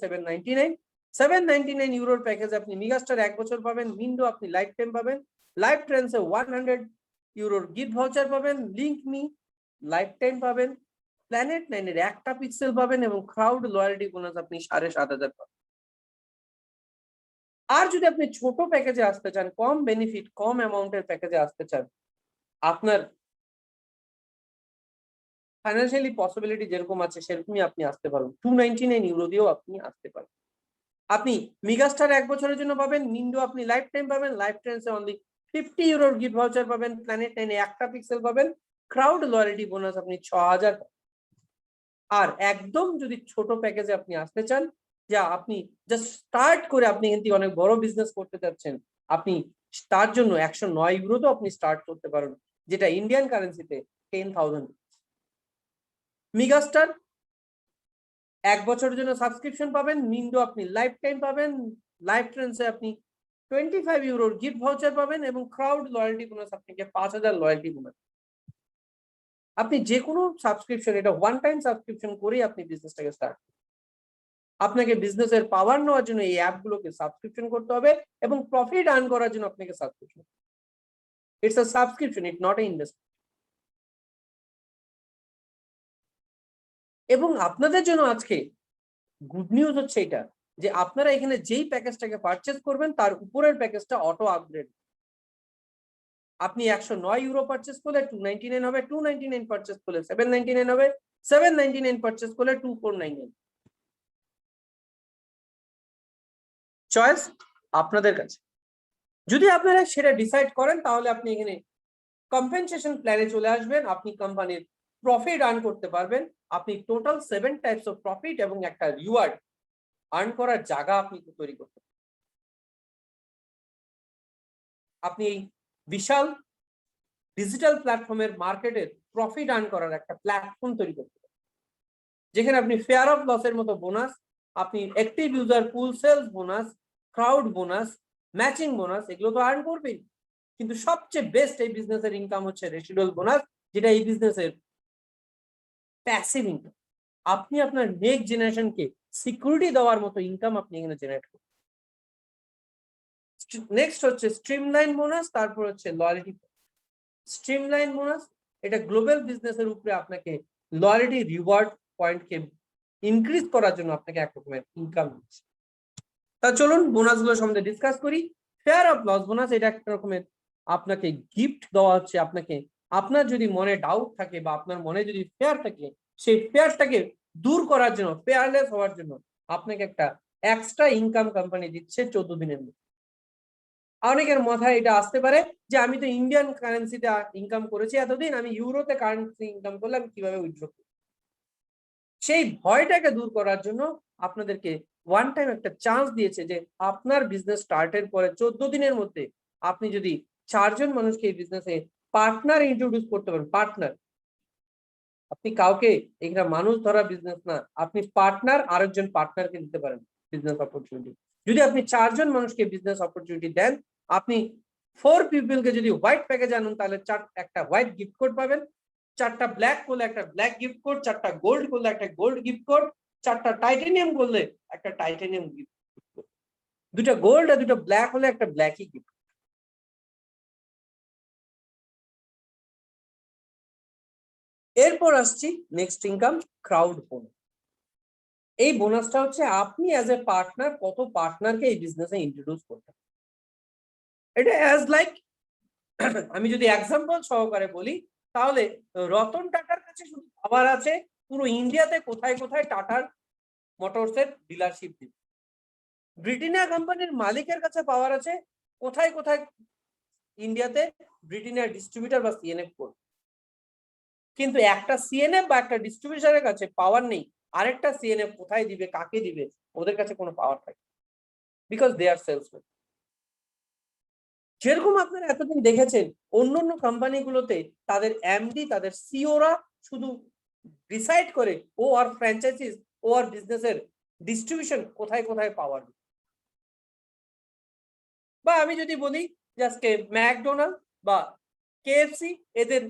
799 ইউরোর প্যাকেজ আপনি মেগাস্টার 1 বছর পাবেন, মিন্ডো আপনি লাইফ টাইম পাবেন, লাইফ ট্রেন্ডসে 100 ইউরোর গিফট ভাউচার পাবেন, লিঙ্ক মি লাইফ টাইম পাবেন, প্ল্যানেট 9 এর একটা পিক্সেল পাবেন এবং ক্রাউড লয়ালিটি বোনাস আপনি 7,500 পাবেন। আর যদি আপনি ছোট প্যাকেজে আসতে চান, কম বেনিফিট কম অ্যামাউন্টের প্যাকেজে আসতে চান, আপনার ফাইন্যান্সিয়ালি পসিবিলিটি যেরকম আছে সেরকমই আপনি আসতে পারবেন, 299 ইউরো দিয়েও আপনি আসতে পারেন। আপনি মেগাস্টার 1 বছরের জন্য পাবেন, মিন্ডো আপনি লাইফ টাইম পাবেন, লাইফ ট্রেন্ডসে অনলি 50 ইউরোর গিফট ভাউচার পাবেন, প্ল্যানেট 9 এ একটা পিক্সেল পাবেন, ক্রাউড লয়ালিটি বোনাস আপনি 6,000। আর একদম যদি ছোট প্যাকেজে আপনি আসতে চান, যা আপনি জাস্ট স্টার্ট করে আপনি কিন্তু অনেক বড় বিজনেস করতে যাচ্ছেন, আপনি তার জন্য 109 ইউরো তো আপনি স্টার্ট করতে পারেন, যেটা ইন্ডিয়ান কারেন্সিতে 10,000। মেগাস্টার 1 বছরের জন্য সাবস্ক্রিপশন পাবেন, মিন্ডো আপনি লাইফ টাইম পাবেন, লাইফ ট্রেন্ডসে আপনি 25 ইউরোর গিফট ভাউচার পাবেন এবং ক্রাউড লয়ালিটি বোনাস আপনাকে 5,000 লয়ালিটি বোনাস। আপনি যে কোনো সাবস্ক্রিপশন, এটা ওয়ান টাইম সাবস্ক্রিপশন করেই আপনি বিজনেসটাকে স্টার্ট। আপনাকে বিজনেসের পাওয়ার নেওয়ার জন্য এই অ্যাপগুলোকে সাবস্ক্রিপশন করতে হবে এবং প্রফিট আর্ন করার জন্য আপনাকে subscription. It's a subscription, it not a investment. এবং আপনাদের জন্য আজকে গুড নিউজ হচ্ছে এটা, যে আপনারা এখানে যেই প্যাকেজটাকে পারচেজ করবেন তার উপরের প্যাকেজটা অটো আপগ্রেড। আপনি 109 ইউরো পারচেজ করলে 299 হবে, 299 পারচেজ করলে 799 হবে, 799 পারচেজ করলে 2499। চয়েস আপনাদের কাছে। যদি আপনারা সেটা ডিসাইড করেন তাহলে আপনি এখানে কম্পেনসেশন প্ল্যানে চলে আসবেন, আপনি কোম্পানির প্রফিট আর্ন করতে পারবেন, আপনি টোটাল 7 টাইপস অফ প্রফিট এবং একটা রিওয়ার্ড আর্ন করার জায়গা আপনি তৈরি করতে পারেন। আপনি এই বিশাল ডিজিটাল প্ল্যাটফর্মের মার্কেটের প্রফিট আর্ন করার একটা প্ল্যাটফর্ম তৈরি করতে পারেন, যেখানে আপনি ফেয়ার অফ লসের মতো বোনাস, আপনি active user pool sales bonus, crowd bonus, matching bonus এগুলো তো আর্ন করবেন, কিন্তু সবচেয়ে বেস্ট এই বিজনেসের ইনকাম হচ্ছে রেসিডুয়াল বোনাস, যেটা এই বিজনেসের প্যাসিভ ইনকাম। আপনি আপনার নেক্সট জেনারেশনকে সিকিউরিটি দেওয়ার মতো ইনকাম আপনি এখানে জেনারেট করুন। নেক্সট হচ্ছে স্ট্রিমলাইন বোনাস, তারপর হচ্ছে লয়ালিটি। স্ট্রিমলাইন বোনাস এটা গ্লোবাল বিজনেসের উপরে আপনাকে লয়ালিটি রিওয়ার্ড পয়েন্টকে ইনক্রিজ করার জন্য আপনাকে এক রকমের ইনকাম দিচ্ছে। তা চলুন বোনাসগুলো সম্বন্ধে ডিসকাস করি। ফেয়ার অফ লস বোনাস এটা একটা রকমের আপনাকে গিফট দেওয়া হচ্ছে। আপনাকে আপনার যদি মনে ডাউট থাকে বা আপনার মনে যদি ফেয়ার থাকে, সেই ফেয়ারটাকে দূর করার জন্য, ফেয়ারলেস হওয়ার জন্য আপনাকে একটা এক্সট্রা ইনকাম কোম্পানি দিচ্ছে 14 দিনের মধ্যে। অনেকের মাথায় এটা আসতে পারে যে আমি তো ইন্ডিয়ান কারেন্সিতে ইনকাম করেছি এতদিন, আমি ইউরোতে কারেন্সি ইনকাম করলে আমি কিভাবে উইথড্র করব? সেই ভয়টাকে দূর করার জন্য আপনাদেরকে ওয়ান টাইম একটা চান্স দিয়েছে যে আপনার বিজনেস স্টার্টের পরে 14 দিনের মধ্যে আপনি যদি 4 জন মানুষকে এই বিজনেসে পার্টনার ইন্ট্রোডিউস করতে পারেন। পার্টনার, আপনি কাউকে এখানে মানুষ ধরা বিজনেস না, আপনি পার্টনার আরেকজন পার্টনারকে দিতে পারেন বিজনেস অপরচুনিটি। যদি আপনি 4 জন মানুষকে বিজনেস অপরচুনিটি দেন, আপনি 4 পিপলকে যদি হোয়াইট প্যাকেজ আনুন, তাহলে একটা হোয়াইট গিফট কোড পাবেন, 4টা ব্ল্যাক করলে একটা ব্ল্যাক গিফট কোড, 4টা গোল্ড করলে একটা গোল্ড গিফট কোড, 4টা টাইটেনিয়াম করলে একটা টাইটেনিয়াম গিফট কোড, 2টা গোল্ড আর 2টা ব্ল্যাক হলে একটা ব্ল্যাকই গিফট। এরপর আসছি নেক্সট ইনকাম, ক্রাউড বোনাস। এই বোনাসটা হচ্ছে আপনি অ্যাজ এ পার্টনার কত পার্টনারকে এই বিজনেসে ইন্ট্রোডিউস করতে। এটা অ্যাজ লাইক আমি যদি এক্সাম্পল সহকারে বলি, তাহলে রতন টাটার কাছে শুধু পাওয়ার আছে পুরো ইন্ডিয়াতে কোথায় কোথায় টাটার মোটরসের ডিলারশিপ দিবে। ব্রিটানিয়া কোম্পানির মালিকের কাছে পাওয়ার আছে কোথায় কোথায় ইন্ডিয়াতে ব্রিটানিয়া ডিস্ট্রিবিউটর বা সিএনএফ করবে। কিন্তু একটা সিএনএফ বা একটা ডিস্ট্রিবিউটরের কাছে পাওয়ার নেই আরেকটা সিএনএফ কোথায় দিবে, কাকে দিবে, ওদের কাছে কোনো পাওয়ার থাকে, বিকজ দে আর সেলসম্যান। যেরকম আপনারা এতদিন দেখেছেন অন্যান্য কোম্পানিগুলোতে তাদের এমডি, তাদের সিওরা শুধু ডিসাইড করে ও আর ফ্র্যাঞ্চাইজিস ও আর বিজনেসের ডিস্ট্রিবিউশন কোথায় কোথায় পাওয়ার। বা আমি যদি বলি যে আজকে ম্যাকডোনাল্ড বা কেএফসি, এদের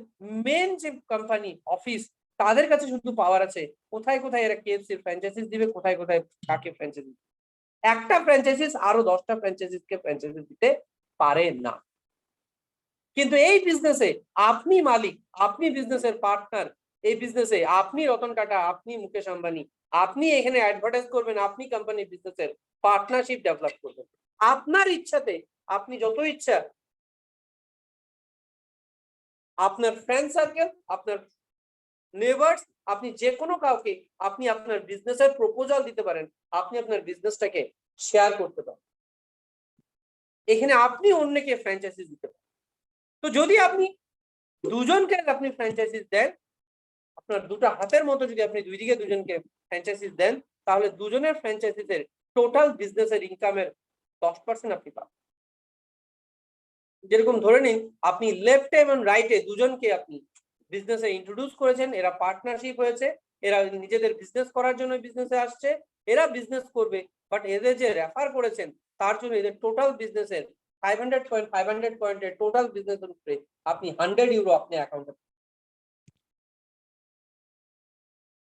মেন যে কোম্পানি অফিস, তাদের কাছে শুধু পাওয়ার আছে কোথায় কোথায় এরা কেএফসি ফ্র্যাঞ্চাইজিস দিবে, কোথায় কোথায় কাকে ফ্র্যাঞ্চাইজি। একটা ফ্র্যাঞ্চাইজিস আরো 10টা ফ্র্যাঞ্চাইজিসকে ফ্র্যাঞ্চাইজি দিতে পারে না। কিন্তু এই বিজনেসে আপনি মালিক, আপনি বিজনেসের পার্টনার, এই বিজনেসে আপনি রতন টাটা, আপনি মুকেশ আম্বানি, আপনি এখানে অ্যাডভার্টাইজ করবেন, আপনি কোম্পানি বিজনেসের পার্টনারশিপ ডেভেলপ করবেন আপনার ইচ্ছাতে। আপনি যত ইচ্ছা আপনার ফ্রেন্ড সার্কেল, আপনার নেবার্স, আপনি যে কোনো কাউকে আপনি আপনার বিজনেসের প্রপোজাল দিতে পারেন, আপনি আপনার বিজনেসটাকে শেয়ার করতে পারেন। এখানে আপনি অন্যকে ফ্র্যাঞ্চাইজি দিতে পারেন। তো যদি আপনি দুজনকে আপনি ফ্র্যাঞ্চাইজি দেন, আপনার দুটো হাতের মতো যদি আপনি দুই দিকে দুজনকে ফ্র্যাঞ্চাইজিস দেন, তাহলে দুজনের ফ্র্যাঞ্চাইজিসের টোটাল বিজনেসের ইনকামের 10% আপনি পাবেন। যেরকম ধরে নিন আপনি লেফট এবং রাইটে দুজনকে আপনি বিজনেসে ইন্ট্রোডিউস করেছেন, এরা পার্টনারশিপ হয়েছে, এরা নিজেদের বিজনেস করার জন্য বিজনেসে আসছে, এরা বিজনেস করবে, বাট এদের যে রেফার করেছেন তার জন্য এদের টোটাল বিজনেসের 500 পয়েন্টের টোটাল বিজনেসের উপরে আপনি 100 ইউরো আপনি অ্যাকাউন্টে।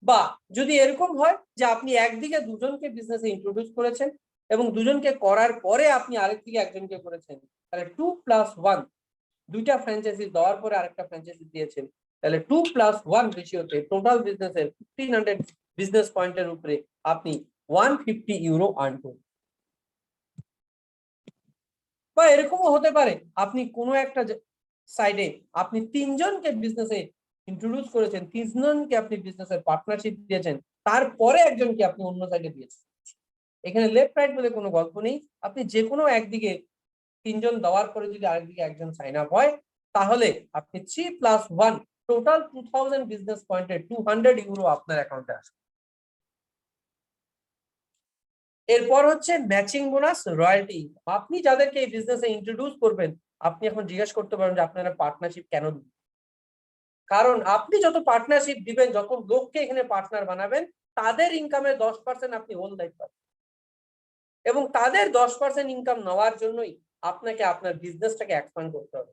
বা যদি এরকম হয় যে আপনি একদিকে দুজনকে বিজনেসে ইন্ট্রোডিউস করেছেন এবং দুজনকে করার পরে আপনি আরেকদিকে একজনকে করেছেন, তাহলে 2+1, দুইটা ফ্র্যাঞ্চাইজি দেওয়ার পরে আরেকটা ফ্র্যাঞ্চাইজি দিয়েছেন, তাহলে 2+1 রেশিওতে টোটাল বিজনেসের 1500 বিজনেস পয়েন্টের উপরে আপনি 150 ইউরো আর্ন করবেন। বা এরকমও হতে পারে আপনি কোনো একটা সাইডে আপনি 3 জনকে বিজনেসে ইন্ট্রোডিউস করেছেন, 3 জনকে আপনি বিজনেসের পার্টনারশিপ দিয়েছেন, তারপরে একজনকে আপনি অন্য সাইডে দিয়েছেন। এখানে লেফট রাইট বলে কোনো গল্প নেই, আপনি যে কোনো একদিকে 3 জন দেওয়ার পরে যদি আরেকদিকে একজন সাইন আপ হয়, তাহলে আপনি 3+1 টোটাল 2000 বিজনেস পয়েন্টে 200 ইউরো আপনার অ্যাকাউন্টে আসবে। এরপর হচ্ছে ম্যাচিং বোনাস, রয়্যালটি। আপনি যাদেরকে এই বিজনেসে ইন্ট্রোডিউস করবেন, আপনি এখন জিজ্ঞেস করতে পারেন যে আপনারা পার্টনারশিপ কেন দিন। কারণ আপনি যত পার্টনারশিপ দিবেন, যত লোককে এখানে পার্টনার বানাবেন, তাদের ইনকামের 10% আপনি হোল দায়িত্ব পাবেন। এবং তাদের 10% ইনকাম নেওয়ার জন্যই আপনাকে আপনার বিজনেসটাকে এক্সপ্যান্ড করতে হবে।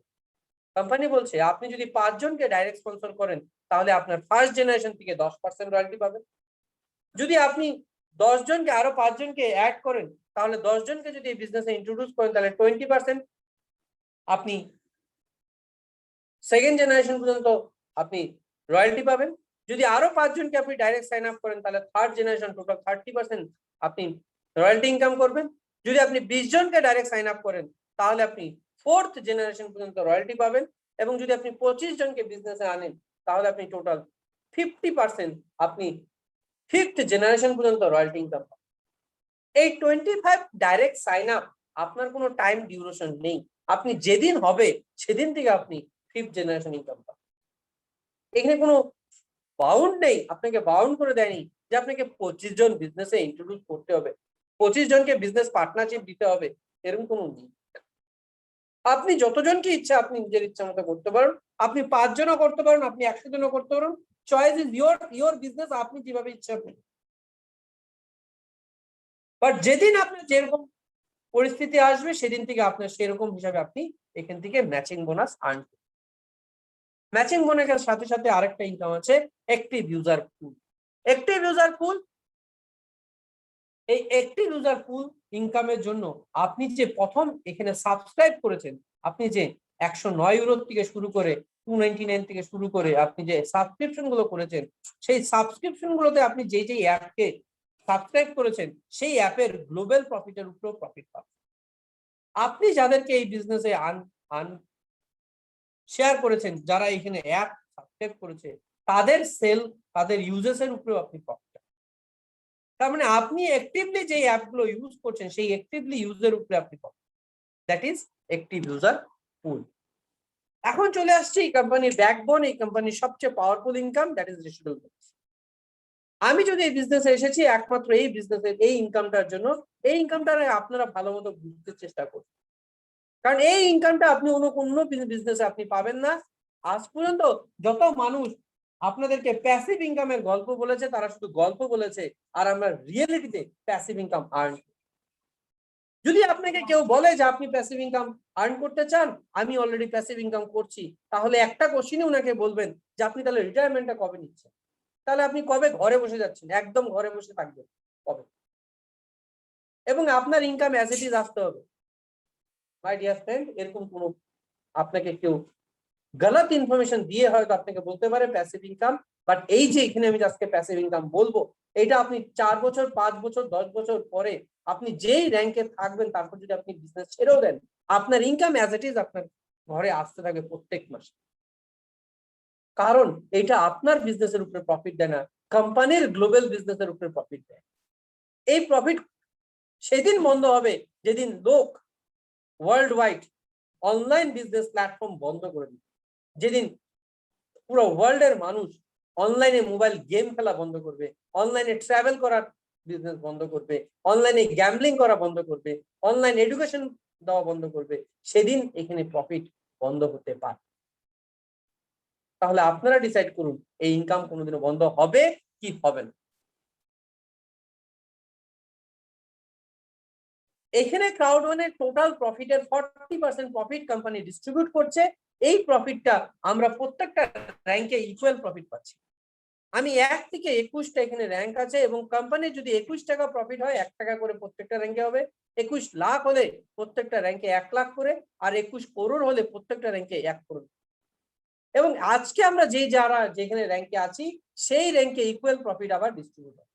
কোম্পানি বলছে আপনি যদি 5 জনকে ডাইরেক্ট স্পন্সর করেন, তাহলে আপনার ফার্স্ট জেনারেশন থেকে 10% রয়্যালটি পাবেন। যদি আপনি 10 জনকে আরো 5 জনকে অ্যাড করেন, তাহলে 10 জনকে যদি এই বিজনেসে ইন্ট্রোডিউস করেন, তাহলে 20% আপনি সেকেন্ড জেনারেশন পর্যন্ত আপনি রয়্যালটি পাবেন। যদি আরো 5 জনকে আপনি ডাইরেক্ট সাইন আপ করেন, তাহলে থার্ড জেনারেশন টোটাল 30% আপনি রয়্যালটি ইনকাম করবেন। যদি আপনি 20 জনকে ডাইরেক্ট সাইন আপ করেন, তাহলে আপনি ফোর্থ জেনারেশন পর্যন্ত রয়্যালটি পাবেন। এবং যদি আপনি 25 জনকে বিজনেসে আনেন, তাহলে আপনি টোটাল 50% আপনি ফিফথ জেনারেশন পর্যন্ত রয়্যালটি ইনকাম পাবেন। এই 25 ডাইরেক্ট সাইন আপ আপনার কোনো টাইম ডিউরেশন নেই। আপনি যেদিন হবে সেদিন থেকে আপনি ফিফথ জেনারেশন ইনকাম পাবেন। এখানে কোনো বাউন্ড নেই, আপনাকে বাউন্ড করে দেয়নি যে আপনাকে 25 জন বিজনেসে ইন্ট্রোডিউস করতে হবে, 25 জনকে বিজনেস পার্টনারশিপ দিতে হবে, এরকম কোনো নেই। আপনি যতজনকে ইচ্ছা আপনি নিজের ইচ্ছা মতো করতে পারেন। আপনি 5 জনও করতে পারেন, আপনি 100 জনও করতে পারেন। চয়েস ইজ ইয়োর বিজনেস, আপনি যেভাবে ইচ্ছা আপনি। বাট যেদিন আপনার যেরকম পরিস্থিতি আসবে, সেদিন থেকে আপনার সেরকম হিসাবে আপনি এখান থেকে ম্যাচিং বোনাস আর্ন করবেন। ম্যাচিং বোনাসের সাথে সাথে আরেকটা ইনকাম আছে, অ্যাক্টিভ ইউজার পুল। অ্যাক্টিভ ইউজার পুল, এই অ্যাক্টিভ ইউজার পুল ইনকামের জন্য আপনি যে প্রথম এখানে সাবস্ক্রাইব করেছেন, আপনি যে 109 ইউরো থেকে শুরু করে 299 থেকে শুরু করে আপনি যে সাবস্ক্রিপশন গুলো করেছেন, সেই সাবস্ক্রিপশন গুলোতে আপনি যে অ্যাপকে সাবস্ক্রাইব করেছেন, সেই অ্যাপের গ্লোবাল প্রফিটের উপরেও প্রফিট পাবেন। আপনি যাদেরকে এই বিজনেসে শেয়ার করেছেন, যারা এখানে অ্যাপ সাবস্ক্রাইব করেছে, তাদের সেল, তাদের ইউজেসের উপরেও আপনি প্রফিট। তার মানে আপনি অ্যাক্টিভলি যে অ্যাপগুলো ইউজ করছেন, সেই অ্যাক্টিভলি ইউজের উপরে আপনি পাবেন। দ্যাট ইজ অ্যাক্টিভ ইউজার পুল। এখন চলে আসছে এই কোম্পানির ব্যাকবোন, এই কোম্পানির সবচেয়ে powerful income, that is residual bonus. আমি যদি এই বিজনেসে এসেছি একমাত্র এই বিজনেসের এই ইনকামটার জন্য, এই ইনকামটা আপনারা ভালো মতো বুঝতে চেষ্টা করুন। কারণ এই ইনকামটা আপনি অন্য বিজনেসে আপনি পাবেন না। আজ পর্যন্ত যত মানুষ আপনাদেরকে প্যাসিভ ইনকামের গল্প বলেছে, তারা শুধু গল্প বলেছে, আর আমরা রিয়েলিটিতে প্যাসিভ ইনকাম আর্ন। যদি আপনাকে কেউ বলে যে আপনি প্যাসিভ ইনকাম আর্ন করতে চান, আমি অলরেডি প্যাসিভ ইনকাম করছি, তাহলে একটা কোশ্চেনে উনাকে বলবেন যে আপনি তাহলে রিটায়ারমেন্টটা কবে নিচ্ছেন? তাহলে আপনি কবে ঘরে বসে যাচ্ছেন? একদম ঘরে বসে থাকবেন কবে? এবং আপনার ইনকাম অ্যাজ ইট ইজ আসতে হবে। মাই ডিয়ার ফ্রেন্ড, এরকম কোনো আপনাকে কেউ গলত ইনফরমেশন দিয়ে হয়তো আপনাকে বলতে পারে প্যাসিভ ইনকাম, বাট এই যে এখানে আমি আজকে প্যাসিভ ইনকাম বলবো, এটা আপনি 4 বছর, 5 বছর, 10 বছর পরে আপনি যেই র্যাঙ্কে থাকবেন, তারপর যদি আপনি বিজনেস ছেড়েও দেন, আপনার ইনকাম অ্যাজ ইট ইজ আপনার ঘরে আসতে থাকে প্রত্যেক মাসে। কারণ এটা আপনার বিজনেসের উপরে প্রফিট দেয় না, কোম্পানির গ্লোবাল বিজনেসের উপরে প্রফিট দেয়। এই প্রফিট সেদিন বন্ধ হবে যেদিন লোক world wide online business platform বন্ধ করে দিবে, যেদিন পুরো ওয়ার্ল্ডের মানুষ অনলাইনে মোবাইল গেম খেলা বন্ধ করবে, অনলাইনে ট্রাভেল করার বিজনেস বন্ধ করবে, অনলাইনে গ্যাম্বলিং করা বন্ধ করবে, অনলাইন এডুকেশন দেওয়া বন্ধ করবে, সেদিন এখানে প্রফিট বন্ধ হতে পারে। তাহলে আপনারা ডিসাইড করুন এই ইনকাম কোনোদিনও বন্ধ হবে কি হবে না। এখানে ক্রাউড1 এর টোটাল প্রফিটের 40% প্রফিট কোম্পানি ডিস্ট্রিবিউট করছে। এই প্রফিটটা আমরা প্রত্যেকটা র্যাঙ্কে ইকুয়াল প্রফিট পাচ্ছি। আমি 1 থেকে 21টা এখানে র্যাঙ্ক আছে, এবং কোম্পানির যদি 21 টাকা প্রফিট হয়, 1 টাকা করে প্রত্যেকটা র্যাঙ্কে হবে। 21 লাখ হলে প্রত্যেকটা র্যাঙ্কে 1 লাখ করে, আর 21 করোড় হলে প্রত্যেকটা র্যাঙ্কে 1 করোড়। এবং আজকে আমরা যারা যেখানে র্যাঙ্কে আছি, সেই র্যাঙ্কে ইকুয়াল প্রফিট আবার ডিস্ট্রিবিউট হয়।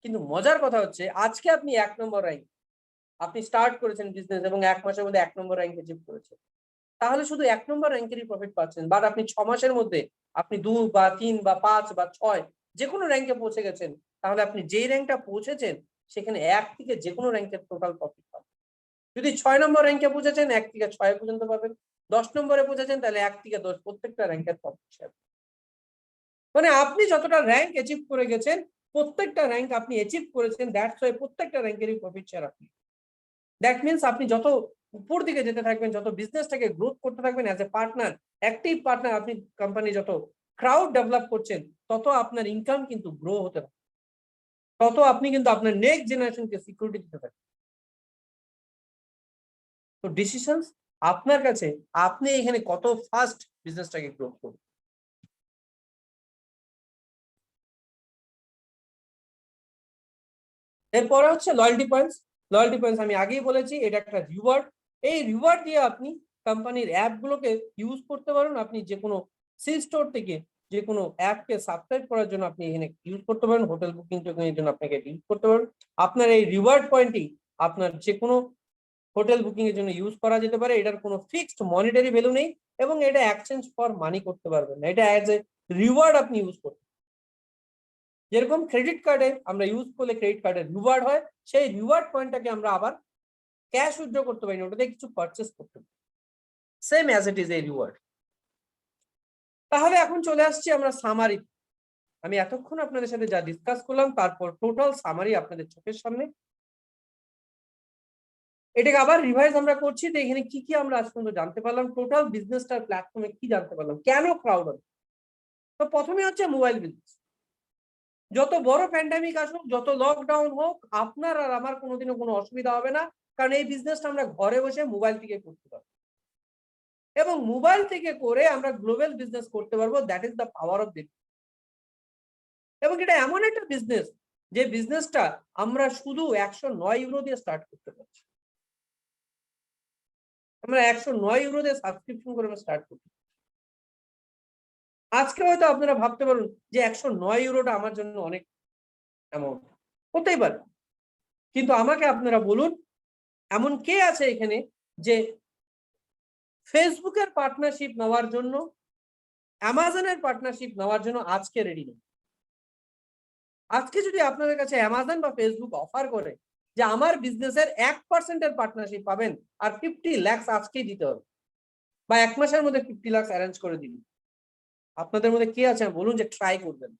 কিন্তু মজার কথা হচ্ছে, আজকে আপনি 1 নম্বর র্যাঙ্ক, আপনি স্টার্ট করেছেন বিজনেস এবং 1 মাসের মধ্যে 1 নম্বর র্যাঙ্কে অ্যাচিভ করেছেন, তাহলে শুধু 1 নম্বর র্যাঙ্কেরই প্রফিট পাচ্ছেন। বাট আপনি 6 মাসের মধ্যে আপনি 2 বা 3 বা 5 বা 6 যে কোনো র্যাঙ্কে পৌঁছে গেছেন, তাহলে আপনি যেই র্যাঙ্কটা পৌঁছেছেন সেখানে 1 থেকে যে কোনো র্যাঙ্কের টোটাল প্রফিট পাবেন। যদি 6 নম্বর র্যাঙ্কে পৌঁছেছেন, 1 থেকে 6 পর্যন্ত পাবেন। 10 নম্বরে পৌঁছেছেন, তাহলে 1 থেকে 10 প্রত্যেকটা র্যাঙ্কের প্রফিট শেয়ার। মানে আপনি যতটা র্যাঙ্ক অ্যাচিভ করে গেছেন, প্রত্যেকটা র্যাঙ্ক আপনি অ্যাচিভ করেছেন, দ্যাটস ওয়াই প্রত্যেকটা র্যাঙ্কেরই প্রফিট শেয়ার আপনি। দ্যাট মিনস আপনি যত উপর দিকে যেতে থাকবেন, যত বিজনেসটাকে গ্রোথ করতে থাকবেন as a partner, active partner, আপনি কোম্পানি যত ক্রাউড ডেভেলপ করছেন, তত আপনার ইনকাম কিন্তু গ্রো হতে থাকে, তত আপনি কিন্তু আপনার নেক্সট জেনারেশনকে সিকিউরিটি দিতে থাকেন। তো ডিসিশন আপনার কাছে, আপনি এখানে কত ফাস্ট বিজনেসটাকে গ্রো করবেন। এরপরে হচ্ছে লয়্যালটি পয়েন্টস। লয়্যালটি পয়েন্টস আমি আগেই বলেছি, এটা একটা রিওয়ার্ড। এই রিওয়ার্ড দিয়ে আপনি কোম্পানির অ্যাপগুলোকে ইউজ করতে পারেন। আপনি যে কোনো সি স্টোর থেকে যে কোনো অ্যাপকে সাবস্ক্রাইব করার জন্য আপনি এখানে ইউজ করতে পারেন, হোটেল বুকিং এর জন্য আপনাকে ইউজ করতে পারেন। আপনার এই রিওয়ার্ড পয়েন্টই আপনার যে কোনো হোটেল বুকিং এর জন্য ইউজ করা যেতে পারে। এটার কোনো ফিক্সড মনিটারি ভ্যালু নেই এবং এটা এক্সচেঞ্জ ফর মানি করতে পারবেন না, এটা অ্যাজ এ রিওয়ার্ড আপনি ইউজ করতে। যেরকম ক্রেডিট কার্ডে আমরা ইউজ করলে ক্রেডিট কার্ডের রিওয়ার্ড হয়, সেই রিওয়ার্ড পয়েন্টটাকে আমরা আবার ক্যাশ উইথড্র করতে পারি না, ওটাতে কিছু পারচেস করতে পারি, same as it is a reward. তাহলে এখন চলে আসছি আমরা সামারি। আমি এতক্ষণ আপনাদের সাথে যা ডিসকাস করলাম তারপর টোটাল সামারি আপনাদের চোখের সামনে। এটাকে আবার রিভাইজ আমরা করছি, তো এখানে কি কি আমরা আজ পর্যন্ত জানতে পারলাম, টোটাল বিজনেসটার প্ল্যাটফর্মে কি জানতে পারলাম, কেন ক্রাউড হবে। তো প্রথমে হচ্ছে মোবাইল বিজনেস। যত বড় প্যান্ডামিক আসুক, যত লকডাউন হোক, আপনার আর আমার কোনোদিনও কোনো অসুবিধা হবে না, কারণ এই বিজনেসটা আমরা ঘরে বসে মোবাইল থেকে করতে পারবো এবং মোবাইল থেকে করে আমরা গ্লোবাল বিজনেস করতে পারবো। That is the power of business. এবং এটা এমন একটা বিজনেস যে বিজনেসটা আমরা শুধু 109 ইউরো দিয়ে স্টার্ট করতে পারছি। আমরা 109 ইউরো দিয়ে সাবস্ক্রিপশন করে স্টার্ট করতে। আজকে হয়তো আপনারা ভাবতে পারেন যে 109 ইউরোটা আমার জন্য অনেক অ্যামাউন্ট, হতেই পারে, কিন্তু আমাকে আপনারা বলুন এমন কে আছে এখানে যে ফেসবুকের পার্টনারশিপ নেওয়ার জন্য, অ্যামাজনের পার্টনারশিপ নেওয়ার জন্য আজকে রেডি নেই? আজকে যদি আপনাদের কাছে অ্যামাজন বা ফেসবুক অফার করে যে আমার বিজনেসের 1% পার্টনারশিপ পাবেন আর 50 লাখ আজকেই দিতে হবে, বা 1 মাসের মধ্যে 50 লাখ অ্যারেঞ্জ করে দিন, আপনাদের মধ্যে কে আছে বলুন যে ট্রাই করবেন?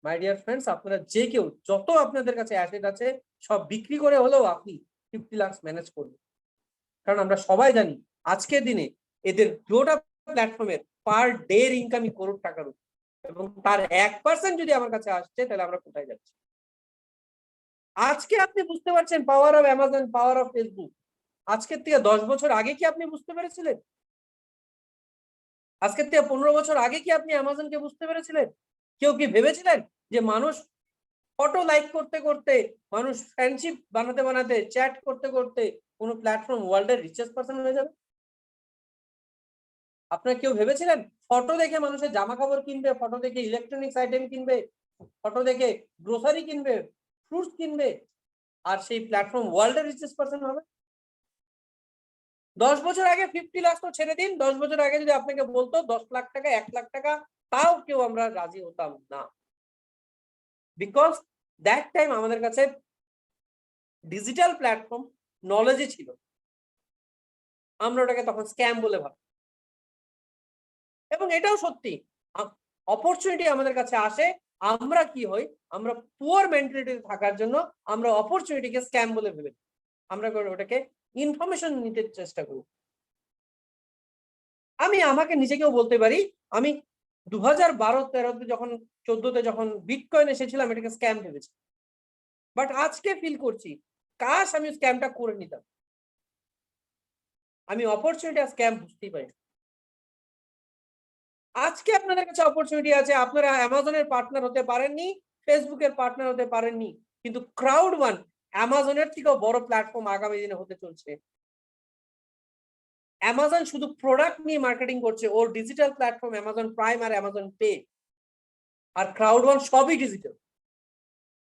মাই ডিয়ার ফ্রেন্ডস, আপনারা যে কেউ, যত আপনাদের কাছে অ্যাসেট আছে সব বিক্রি করে হলেও আপনি 50 লাখ ম্যানেজ করবেন। কারণ আমরা সবাই জানি আজকের দিনে এদের গোটা প্ল্যাটফর্মের পার ডে ইনকামই করোড় টাকার উপর, এবং তার 1% যদি আমার কাছে আসছে তাহলে আমরা কোথায় যাচ্ছি? আজকে আপনি বুঝতে পারছেন power of Amazon, power of Facebook. আজকের থেকে 10 বছর আগে কি আপনি বুঝতে পেরেছিলেন? আজকের থেকে 15 বছর আগে কি আপনি অ্যামাজনকে বুঝতে পেরেছিলেন? কেউ কি ভেবেছিলেন যে মানুষ ফটো লাইক করতে করতে, মানুষ ফ্রেন্ডশিপ বানাতে বানাতে, চ্যাট করতে করতে কোনো প্ল্যাটফর্ম ওয়ার্ল্ডের রিচেস্ট পারসন হয়ে যাবে? আপনারা কেউ ভেবেছিলেন ফটো দেখে মানুষের জামা কাপড় কিনবে, ফটো দেখে ইলেকট্রনিক্স আইটেম কিনবে, ফটো দেখে গ্রোসারি কিনবে, ফ্রুটস কিনবে, আর সেই প্ল্যাটফর্ম ওয়ার্ল্ডের রিচেস্ট পারসন হবে? 10 বছর আগে 50 লাখ তো ছেড়ে দিন, 10 বছর আগে যদি আপনাকে বলতো 10 লাখ টাকা, 1 লাখ টাকা, তাও কেউ আমরা রাজি হতাম না। বিকজ দ্যাট টাইম আমাদের কাছে ডিজিটাল প্ল্যাটফর্ম নলেজই ছিল, আমরা ওটাকে তখন স্ক্যাম বলে ভাবতাম। এবং এটাও সত্যি, অপরচুনিটি আমাদের কাছে আসে, আমরা কি হই, আমরা পুয়ার মেন্টালিটিতে থাকার জন্য আমরা অপরচুনিটিকে স্ক্যাম বলে ভেবে আমরা ওটাকে ইনফরমেশন নিতে চেষ্টা করি। আমি আমাকে নিজেকেও বলতে পারি, আমি 2012-13 যখন 14-তে যখন বিটকয়েন এসেছিলাম এটাকে স্ক্যাম ভেবেছি, বাট আজকে ফিল করছি কাশ আমি স্ক্যামটা করে নিতাম। আমি অপরচুনিটি আর স্ক্যাম বুঝতেই পারি। আজকে আপনাদের কাছে অপরচুনিটি আছে, আপনারা অ্যামাজনের পার্টনার হতে পারেননি, ফেসবুকের পার্টনার হতে পারেননি, কিন্তু ক্রাউড ওয়ান অ্যামাজনের থেকেও বড় প্ল্যাটফর্ম আগামী দিনে হতে চলছে। অ্যামাজন শুধু প্রোডাক্ট নিয়ে মার্কেটিং করছে, ওর ডিজিটাল প্ল্যাটফর্ম অ্যামাজন প্রাইম আর অ্যামাজন পে, আর ক্রাউড ওয়ান সবই ডিজিটাল,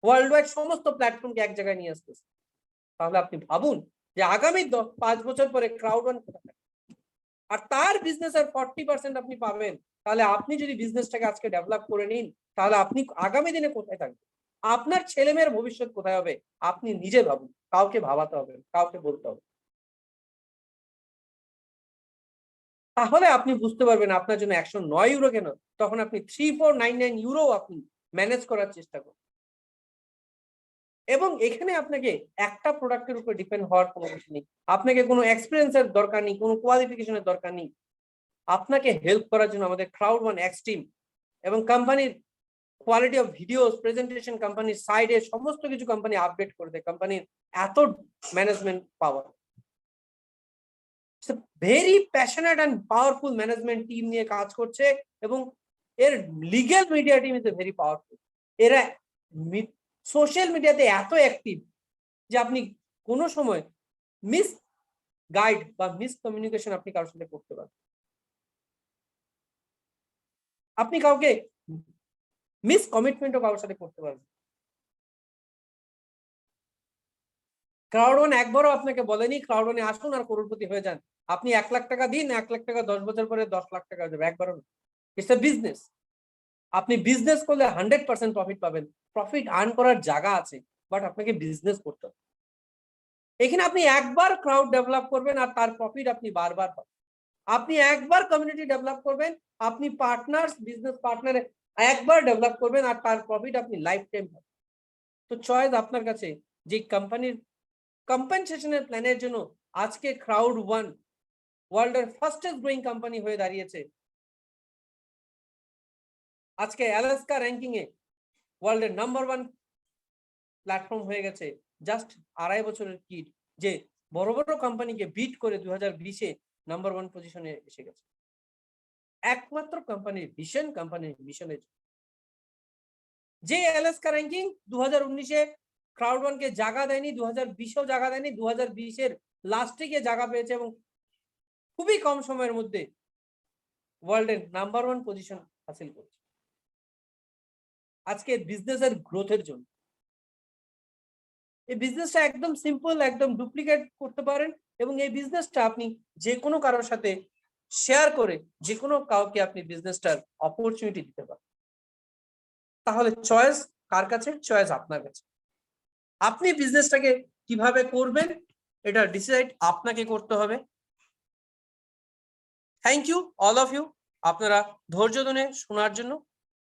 ওয়ার্ল্ড ওয়াইড সমস্ত প্ল্যাটফর্মকে এক জায়গায় নিয়ে আসতেছে। তাহলে আপনি ভাবুন যে আগামী 5 বছর পরে ক্রাউড ওয়ান কোথায় থাকবে, আর তার বিজনেসের 40% আপনি পাবেন। তাহলে আপনি যদি বিজনেসটাকে আজকে ডেভেলপ করে নিন, তাহলে আপনি আগামী দিনে কোথায় থাকবেন, আপনার ছেলে মেয়ের ভবিষ্যৎ কোথায় হবে, আপনি নিজে ভাবুন, কাউকে ভাবাতে হবে, কাউকে বলতে হবে। তাহলে আপনি বুঝতে পারবেন আপনার জন্য 109 ইউরো কেন, তখন আপনি 3499 ইউরো আপনি ম্যানেজ করার চেষ্টা করুন। এবং এখানে আপনাকে একটা প্রোডাক্টের উপর ডিপেন্ড হওয়ার কোনো কিছু নেই, আপনাকে কোনো এক্সপিরিয়েন্সের দরকার নেই, কোনো কোয়ালিফিকেশনের দরকার নেই। আপনাকে হেল্প করার জন্য আমাদের Crowd1 X টিম এবং কোম্পানির কোয়ালিটি অফ ভিডিওস, প্রেজেন্টেশন, কোম্পানির সাইডে সমস্ত কিছু কোম্পানি আপডেট করে দেয়। কোম্পানির এত management power, very passionate and powerful management team নিয়ে কাজ করছে এবং এর legal media team is very powerful. এরা সোশ্যাল মিডিয়াতে এত অ্যাক্টিভ যে আপনি কোনো সময় মিস গাইড বা মিস কমিউনিকেশন আপনি কারোর সাথে করতে পারেন, আপনি কাউকে মিস কমিটমেন্টও কারোর সাথে করতে পারবেন। Crowd1 একবারও আপনাকে বলেনি Crowd1 এ আসুন আর করোড়পতি হয়ে যান, আপনি 1 লাখ টাকা দিন, 1 লাখ টাকা 10 বছর পরে 10 লাখ টাকা হয়ে যাবে, একবারও না। It's a business. আপনি বিজনেস করলে 100% প্রফিট পাবেন, প্রফিট আর্ন করার জায়গা আছে, বাট আপনাকে বিজনেস করতে হবে। এখানে আপনি একবার ক্রাউড ডেভেলপ করবেন আর তার প্রফিট আপনি বারবার পাবেন। আপনি একবার কমিউনিটি ডেভেলপ করবেন, আপনি পার্টনার্স, বিজনেস পার্টনার একবার ডেভেলপ করবেন আর তার প্রফিট আপনি লাইফ টাইম পাবেন। তো চয়েস আপনার কাছে। যে কোম্পানির কম্পেনসেশনের প্ল্যানের জন্য আজকে Crowd1 ওয়ার্ল্ডের ফাস্টেস্ট গ্রোয়িং কোম্পানি হয়ে দাঁড়িয়েছে, আজকে অ্যালাস্কা র্যাঙ্কিং এ ওয়ার্ল্ডের নাম্বার 1 প্ল্যাটফর্ম হয়ে গেছে জাস্ট 2.5 বছরের কিড, যে বড় বড় কোম্পানিকে বিট করে 2020-এ নাম্বার 1 পজিশনে এসে গেছে। একমাত্র কোম্পানির ভিশন, কোম্পানির মিশনের। যে অ্যালাস্কা র্যাঙ্কিং 2019-এ Crowd1 কে জায়গা দেয়নি, 2020-এও জায়গা দেয়নি, 2020-এর লাস্টে গিয়ে জায়গা পেয়েছে এবং খুবই কম সময়ের মধ্যে ওয়ার্ল্ডের নাম্বার 1 পজিশন হাসিল করেছে আজকে বিজনেসের গ্রোথের জন্য। এই বিজনেসটা একদম সিম্পল, একদম ডুপ্লিকেট করতে পারেন এবং এই বিজনেসটা আপনি যে কোনো কারোর সাথে শেয়ার করে যে কোনো কাউকে আপনি বিজনেসটার অপরচুনিটি দিতে পারেন। তাহলে চয়েস কার কাছে? চয়েস আপনার কাছে। আপনি বিজনেসটাকে কিভাবে করবেন এটা ডিসাইড আপনাকে করতে হবে। Thank you all of you আপনারা ধৈর্য ধরে শোনার জন্য।